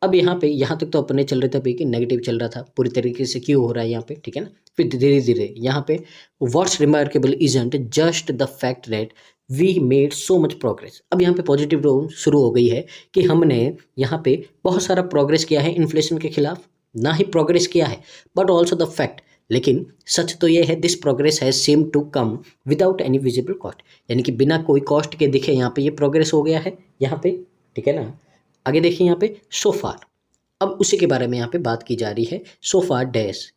अब यहाँ पे यहाँ तक तो अपने चल रहे थे भाई कि नेगेटिव चल रहा था, पूरी तरीके से क्यों हो रहा है यहाँ पे, ठीक है ना। फिर धीरे धीरे यहाँ पे what's remarkable isn't just the fact that we made so much progress. अब यहाँ पे पॉजिटिव टोन शुरू हो गई है कि हमने यहाँ पे बहुत सारा प्रोग्रेस किया है इन्फ्लेशन के खिलाफ, ना ही प्रोग्रेस किया है बट ऑल्सो द फैक्ट, लेकिन सच तो ये है this progress has seem to come without any visible cost, यानी कि बिना कोई कॉस्ट के दिखे यहाँ पे ये प्रोग्रेस हो गया है यहाँ पे, ठीक है ना। आगे देखिए यहाँ पे सो फार, अब उसी के बारे में यहाँ पे बात की जा रही है, सो फार डैश,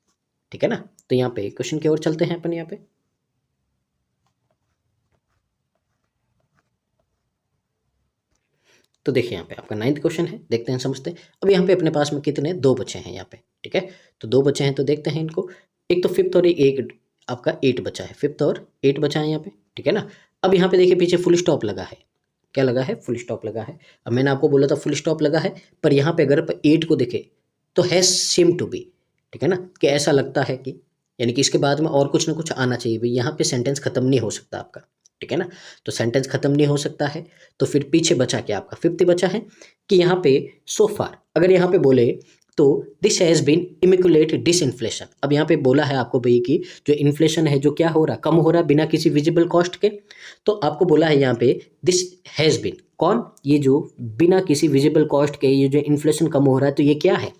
ठीक है ना। तो यहाँ पे क्वेश्चन की ओर चलते हैं अपन यहाँ पे। तो देखिए यहाँ पे आपका 9th क्वेश्चन है, देखते हैं समझते हैं। अब यहाँ पे अपने पास में कितने, दो बचे हैं यहाँ पे, ठीक है। तो दो बचे हैं तो देखते हैं इनको, एक तो फिफ्थ और एक आपका 8 बचा है, फिफ्थ और 8 बचा है यहाँ पे, ठीक है ना। अब यहाँ पे देखिए पीछे फुल स्टॉप लगा है, क्या लगा है, फुल स्टॉप लगा है। अब मैंने आपको बोला था फुल स्टॉप लगा है, पर यहाँ पे अगर 8 को देखे तो हैज सेम टू बी, ठीक है ना, कि ऐसा लगता है कि, यानी कि इसके बाद में और कुछ ना कुछ आना चाहिए भाई, यहाँ पे सेंटेंस खत्म नहीं हो सकता आपका, ठीक है ना। तो सेंटेंस खत्म नहीं हो सकता है, तो फिर पीछे बचा क्या आपका, फिफ्थ बचा है कि यहाँ पे सो फार, अगर यहाँ पे बोले तो दिस हैज़ बीन इमिकुलेट डिसइन्फ्लेशन। अब यहाँ पे बोला है आपको भाई कि जो इन्फ्लेशन है जो क्या हो रहा, कम हो रहा बिना किसी विजिबल कॉस्ट के, तो आपको बोला है यहाँ पे दिस हैज़ बीन, कौन, ये जो बिना किसी विजिबल कॉस्ट के ये जो इन्फ्लेशन कम हो रहा है, तो ये क्या है,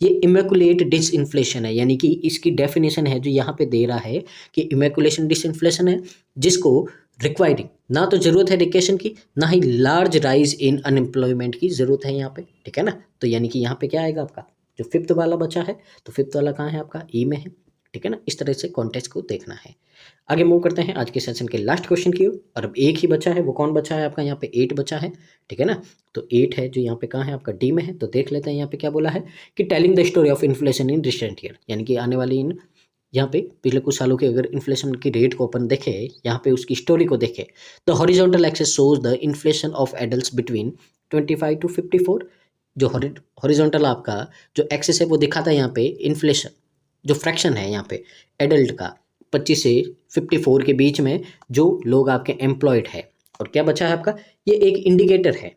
ये इमेकुलेट डिसइन्फ्लेशन है, यानी कि इसकी डेफिनेशन है जो यहाँ पे दे रहा है कि इमेकुलेशन डिसइन्फ्लेशन है, जिसको रिक्वायरिंग, ना तो जरूरत है रिकेशन की ना ही लार्ज राइज इन अनएम्प्लॉयमेंट की जरूरत है यहाँ पे, ठीक है ना। तो यानी कि यहाँ पे क्या आएगा आपका, जो फिफ्थ वाला बचा है, तो फिफ्थ वाला कहाँ है आपका, ई में है, ठीक है ना। इस तरह से कॉन्टेक्स्ट को देखना है। आगे मूव करते हैं आज के सेशन के लास्ट क्वेश्चन की ओर, और अब एक ही बचा है, वो कौन बचा है आपका, यहाँ पे 8 बचा है, ठीक है ना। तो 8 है जो यहाँ पे कहाँ है आपका, डी में है। तो देख लेते हैं यहाँ पे क्या बोला है कि telling the story of inflation in recent year, यानी कि आने वाली इन यहाँ पे पिछले कुछ सालों के अगर इन्फ्लेशन की रेट को अपन देखें, यहाँ पे उसकी स्टोरी को देखें, the horizontal axis shows the inflation of adults between 25 to 54। जो हॉरिजॉन्टल आपका जो एक्सेस है वो दिखाता है यहाँ पे इन्फ्लेशन, जो फ्रैक्शन है यहाँ पे एडल्ट का 25 से 54 के बीच में जो लोग आपके एम्प्लॉयड है। और क्या बचा है आपका, ये एक इंडिकेटर है,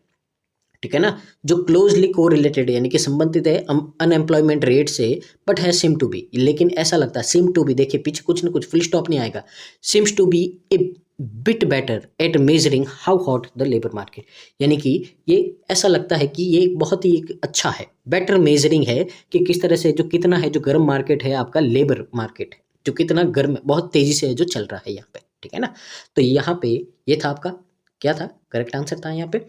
ठीक है ना, जो क्लोजली कोरिलेटेड यानी कि संबंधित है अनएम्प्लॉयमेंट रेट से, बट है सिम टू बी, लेकिन ऐसा लगता है सिम टू बी, देखिए पीछे कुछ ना कुछ फुल स्टॉप नहीं आएगा, seems to be a bit better at measuring how hot the labour market, यानी कि ये ऐसा लगता है कि ये बहुत ही एक अच्छा है, बेटर मेजरिंग है कि किस तरह से जो कितना है जो गर्म मार्केट है आपका लेबर मार्केट है, जो कितना गर्म बहुत तेजी से है जो चल रहा है यहाँ पे, ठीक है ना। तो यहाँ पे ये था आपका क्या था, करेक्ट आंसर था यहाँ पे।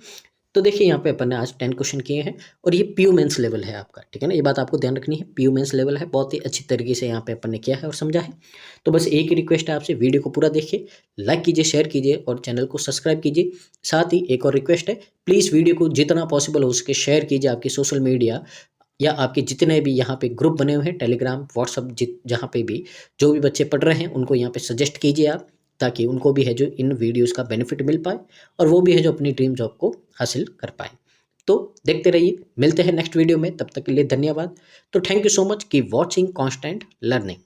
तो देखिए यहाँ पे अपन ने आज 10 क्वेश्चन किए हैं और ये पीयू मेंस लेवल है आपका, ठीक है ना, ये बात आपको ध्यान रखनी है, पीयू मेंस लेवल है, बहुत ही अच्छी तरीके से यहाँ पे अपन ने किया है और समझा है। तो बस एक ही रिक्वेस्ट है आपसे, वीडियो को पूरा देखिए, लाइक कीजिए, शेयर कीजिए और चैनल को सब्सक्राइब कीजिए। साथ ही एक और रिक्वेस्ट है, प्लीज़ वीडियो को जितना पॉसिबल हो सके शेयर कीजिए आपके सोशल मीडिया या आपके जितने भी यहाँ पे ग्रुप बने हुए हैं, टेलीग्राम, व्हाट्सअप, जहाँ पे भी जो भी बच्चे पढ़ रहे हैं उनको यहाँ पे सजेस्ट कीजिए आप, ताकि उनको भी है जो इन वीडियोस का बेनिफिट मिल पाए और वो भी है जो अपनी ड्रीम जॉब को हासिल कर पाए। तो देखते रहिए, मिलते हैं नेक्स्ट वीडियो में, तब तक के लिए धन्यवाद। तो thank you so much, keep watching constant learning.